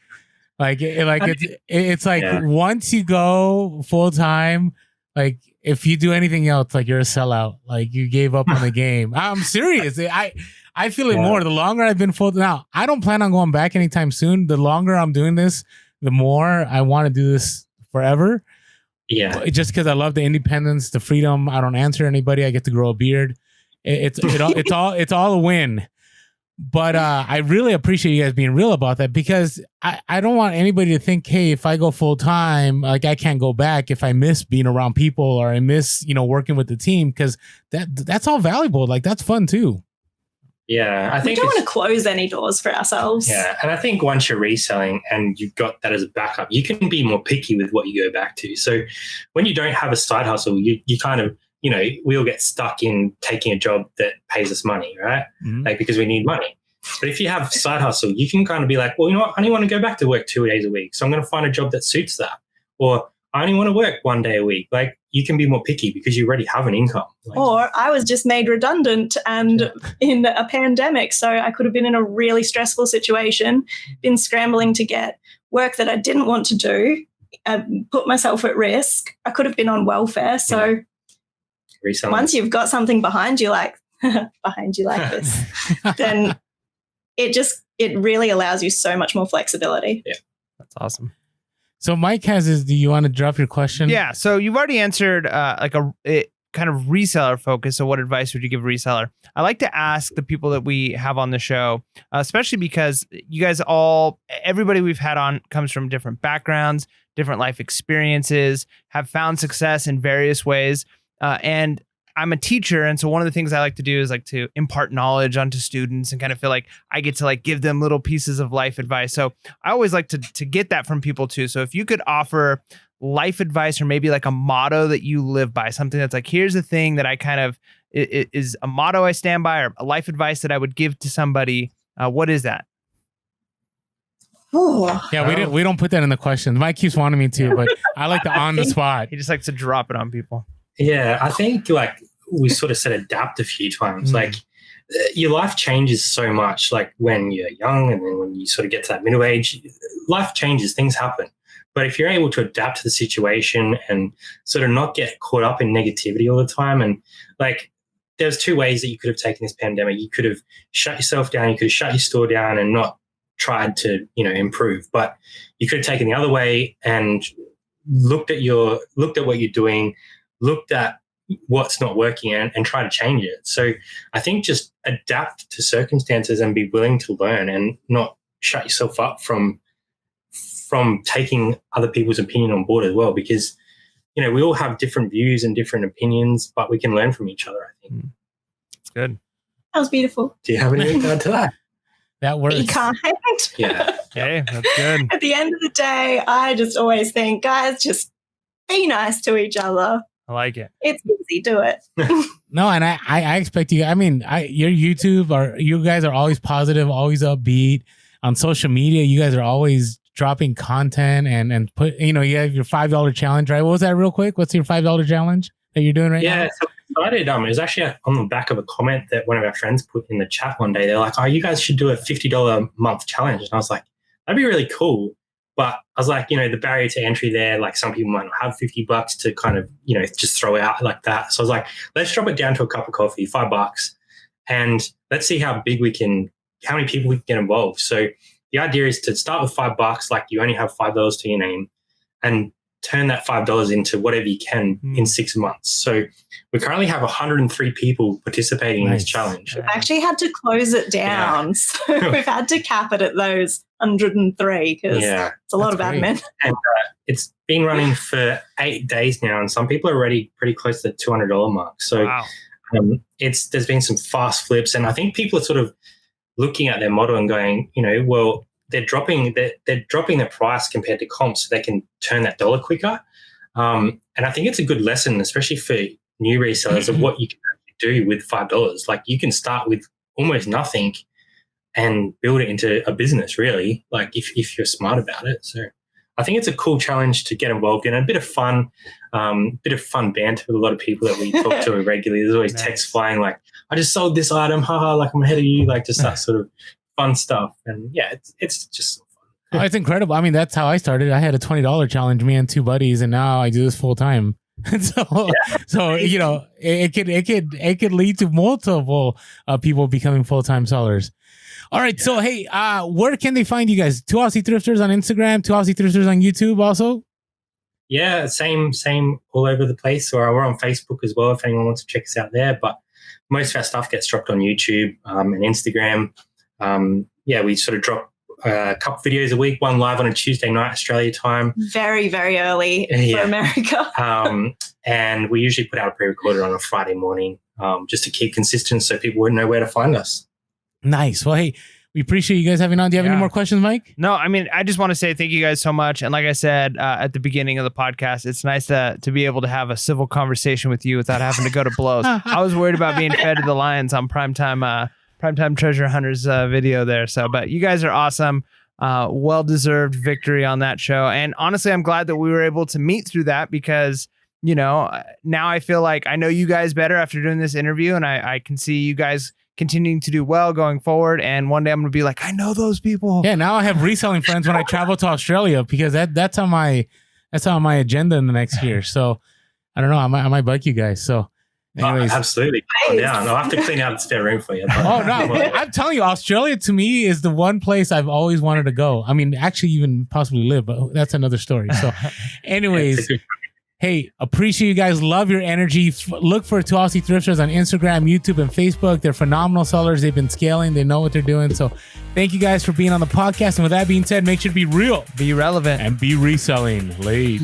It's like once you go full time, like if you do anything else, like you're a sellout, like you gave up on the game. I'm serious. I feel it more the longer I've been full. Now I don't plan on going back anytime soon. The longer I'm doing this, the more I want to do this forever. Yeah, just because I love the independence, the freedom. I don't answer anybody. I get to grow a beard. It's all a win. But I really appreciate you guys being real about that, because I don't want anybody to think, hey, if I go full time, like I can't go back if I miss being around people, or I miss, working with the team, because that's all valuable. Like that's fun too. Yeah, I think we don't want to close any doors for ourselves. Yeah, and I think once you're reselling and you've got that as a backup, you can be more picky with what you go back to. So when you don't have a side hustle, you kind of, we all get stuck in taking a job that pays us money, right? Mm-hmm. Like because we need money. But if you have side hustle, you can kind of be like, well, you know what? I only want to go back to work 2 days a week, so I'm going to find a job that suits that. Or I only want to work 1 day a week. Like you can be more picky because you already have an income. Or I was just made redundant and in a pandemic, so I could have been in a really stressful situation, been scrambling to get work that I didn't want to do, put myself at risk. I could have been on welfare. So once you've got something behind you like this, then it really allows you so much more flexibility. Yeah, that's awesome. So Mike do you want to drop your question? Yeah. So you've already answered kind of reseller focus. So what advice would you give a reseller? I like to ask the people that we have on the show, especially because you guys everybody we've had on comes from different backgrounds, different life experiences, have found success in various ways. And I'm a teacher. And so one of the things I like to do is like to impart knowledge onto students and kind of feel like I get to like give them little pieces of life advice. So I always like to get that from people too. So if you could offer life advice, or maybe like a motto that you live by, something that's like, here's the thing that I kind of is a motto I stand by, or a life advice that I would give to somebody. What is that? Yeah, we don't put that in the questions. Mike keeps wanting me to, but I like the on the spot. He just likes to drop it on people. Yeah, I think like we sort of said adapt a few times. Like your life changes so much, like when you're young and then when you sort of get to that middle age, life changes, things happen. But if you're able to adapt to the situation and sort of not get caught up in negativity all the time, and like there's two ways that you could have taken this pandemic. You could have shut yourself down, you could have shut your store down and not tried to, improve. But you could have taken the other way and looked at what you're doing, looked at what's not working and try to change it. So I think just adapt to circumstances and be willing to learn and not shut yourself up from taking other people's opinion on board as well, because, we all have different views and different opinions, but we can learn from each other, I think. That's good. That was beautiful. Do you have anything to add to that? That works. You can't. Yeah. Okay, that's good. At the end of the day, I just always think, guys, just be nice to each other. I like it. It's easy. Do it. No, and I expect you. I mean, your YouTube you guys are always positive, always upbeat. On social media, you guys are always dropping content and put. You have your $5 challenge, right? What was that, real quick? What's your $5 challenge that you're doing right now? Yeah, so I started. It was actually on the back of a comment that one of our friends put in the chat one day. They're like, "Oh, you guys should do a $50 a month challenge," and I was like, "That'd be really cool." But I was like, the barrier to entry there, like some people might not have $50 to kind of, just throw out like that. So I was like, let's drop it down to a cup of coffee, $5, and let's see how many people we can get involved. So the idea is to start with $5, like you only have $5 to your name, and turn that $5 into whatever you can in 6 months. So we currently have 103 people participating in this challenge. We've actually had to close it down. Yeah. So we've had to cap it at those 103 because it's a lot of admin. And it's been running for 8 days now, and some people are already pretty close to the $200 mark. So there's been some fast flips, and I think people are sort of looking at their model and going, well, they're dropping the price compared to comps so they can turn that dollar quicker. And I think it's a good lesson, especially for new resellers, of what you can do with $5. Like you can start with almost nothing and build it into a business, really, like if you're smart about it. So I think it's a cool challenge to get involved in, and a bit of fun banter with a lot of people that we talk to regularly. There's always texts flying like, I just sold this item, haha, like I'm ahead of you, like just that sort of fun stuff. And yeah, it's just Oh, it's incredible. I mean, that's how I started. I had a $20 challenge, me and 2 buddies, and now I do this full time. So you know, it could lead to multiple people becoming full-time sellers. All right. Yeah. So, hey, where can they find you guys? 2 Aussie Thrifters on Instagram, 2 Aussie Thrifters on YouTube also? Yeah, same all over the place. Or we're on Facebook as well if anyone wants to check us out there. But most of our stuff gets dropped on YouTube and Instagram. We sort of drop a couple videos a week, one live on a Tuesday night, Australia time. Very, very early for America. And we usually put out a pre-recorded on a Friday morning just to keep consistent so people would know where to find us. Nice. Well, hey, we appreciate you guys having on. Do you have any more questions, Mike? No, I mean, I just want to say thank you guys so much. And like I said at the beginning of the podcast, it's nice to be able to have a civil conversation with you without having to go to blows. I was worried about being fed to the lions on Primetime Treasure Hunters video there. So, but you guys are awesome. Well-deserved victory on that show. And honestly, I'm glad that we were able to meet through that because, you know, now I feel like I know you guys better after doing this interview, and I can see you guys continuing to do well going forward. And one day I'm going to be like, I know those people. Yeah, now I have reselling friends when I travel to Australia because that's on my agenda in the next year. So I don't know. I might bug you guys. So anyways. Absolutely. Nice. Yeah, I'll have to clean out the spare room for you. Oh, no. I'm telling you, Australia to me is the one place I've always wanted to go. I mean, actually even possibly live, but that's another story. So anyways, hey, appreciate you guys. Love your energy. Look for 2 Aussie Thrifters on Instagram, YouTube, and Facebook. They're phenomenal sellers. They've been scaling. They know what they're doing. So thank you guys for being on the podcast. And with that being said, make sure to be real, be relevant, and be reselling. Late.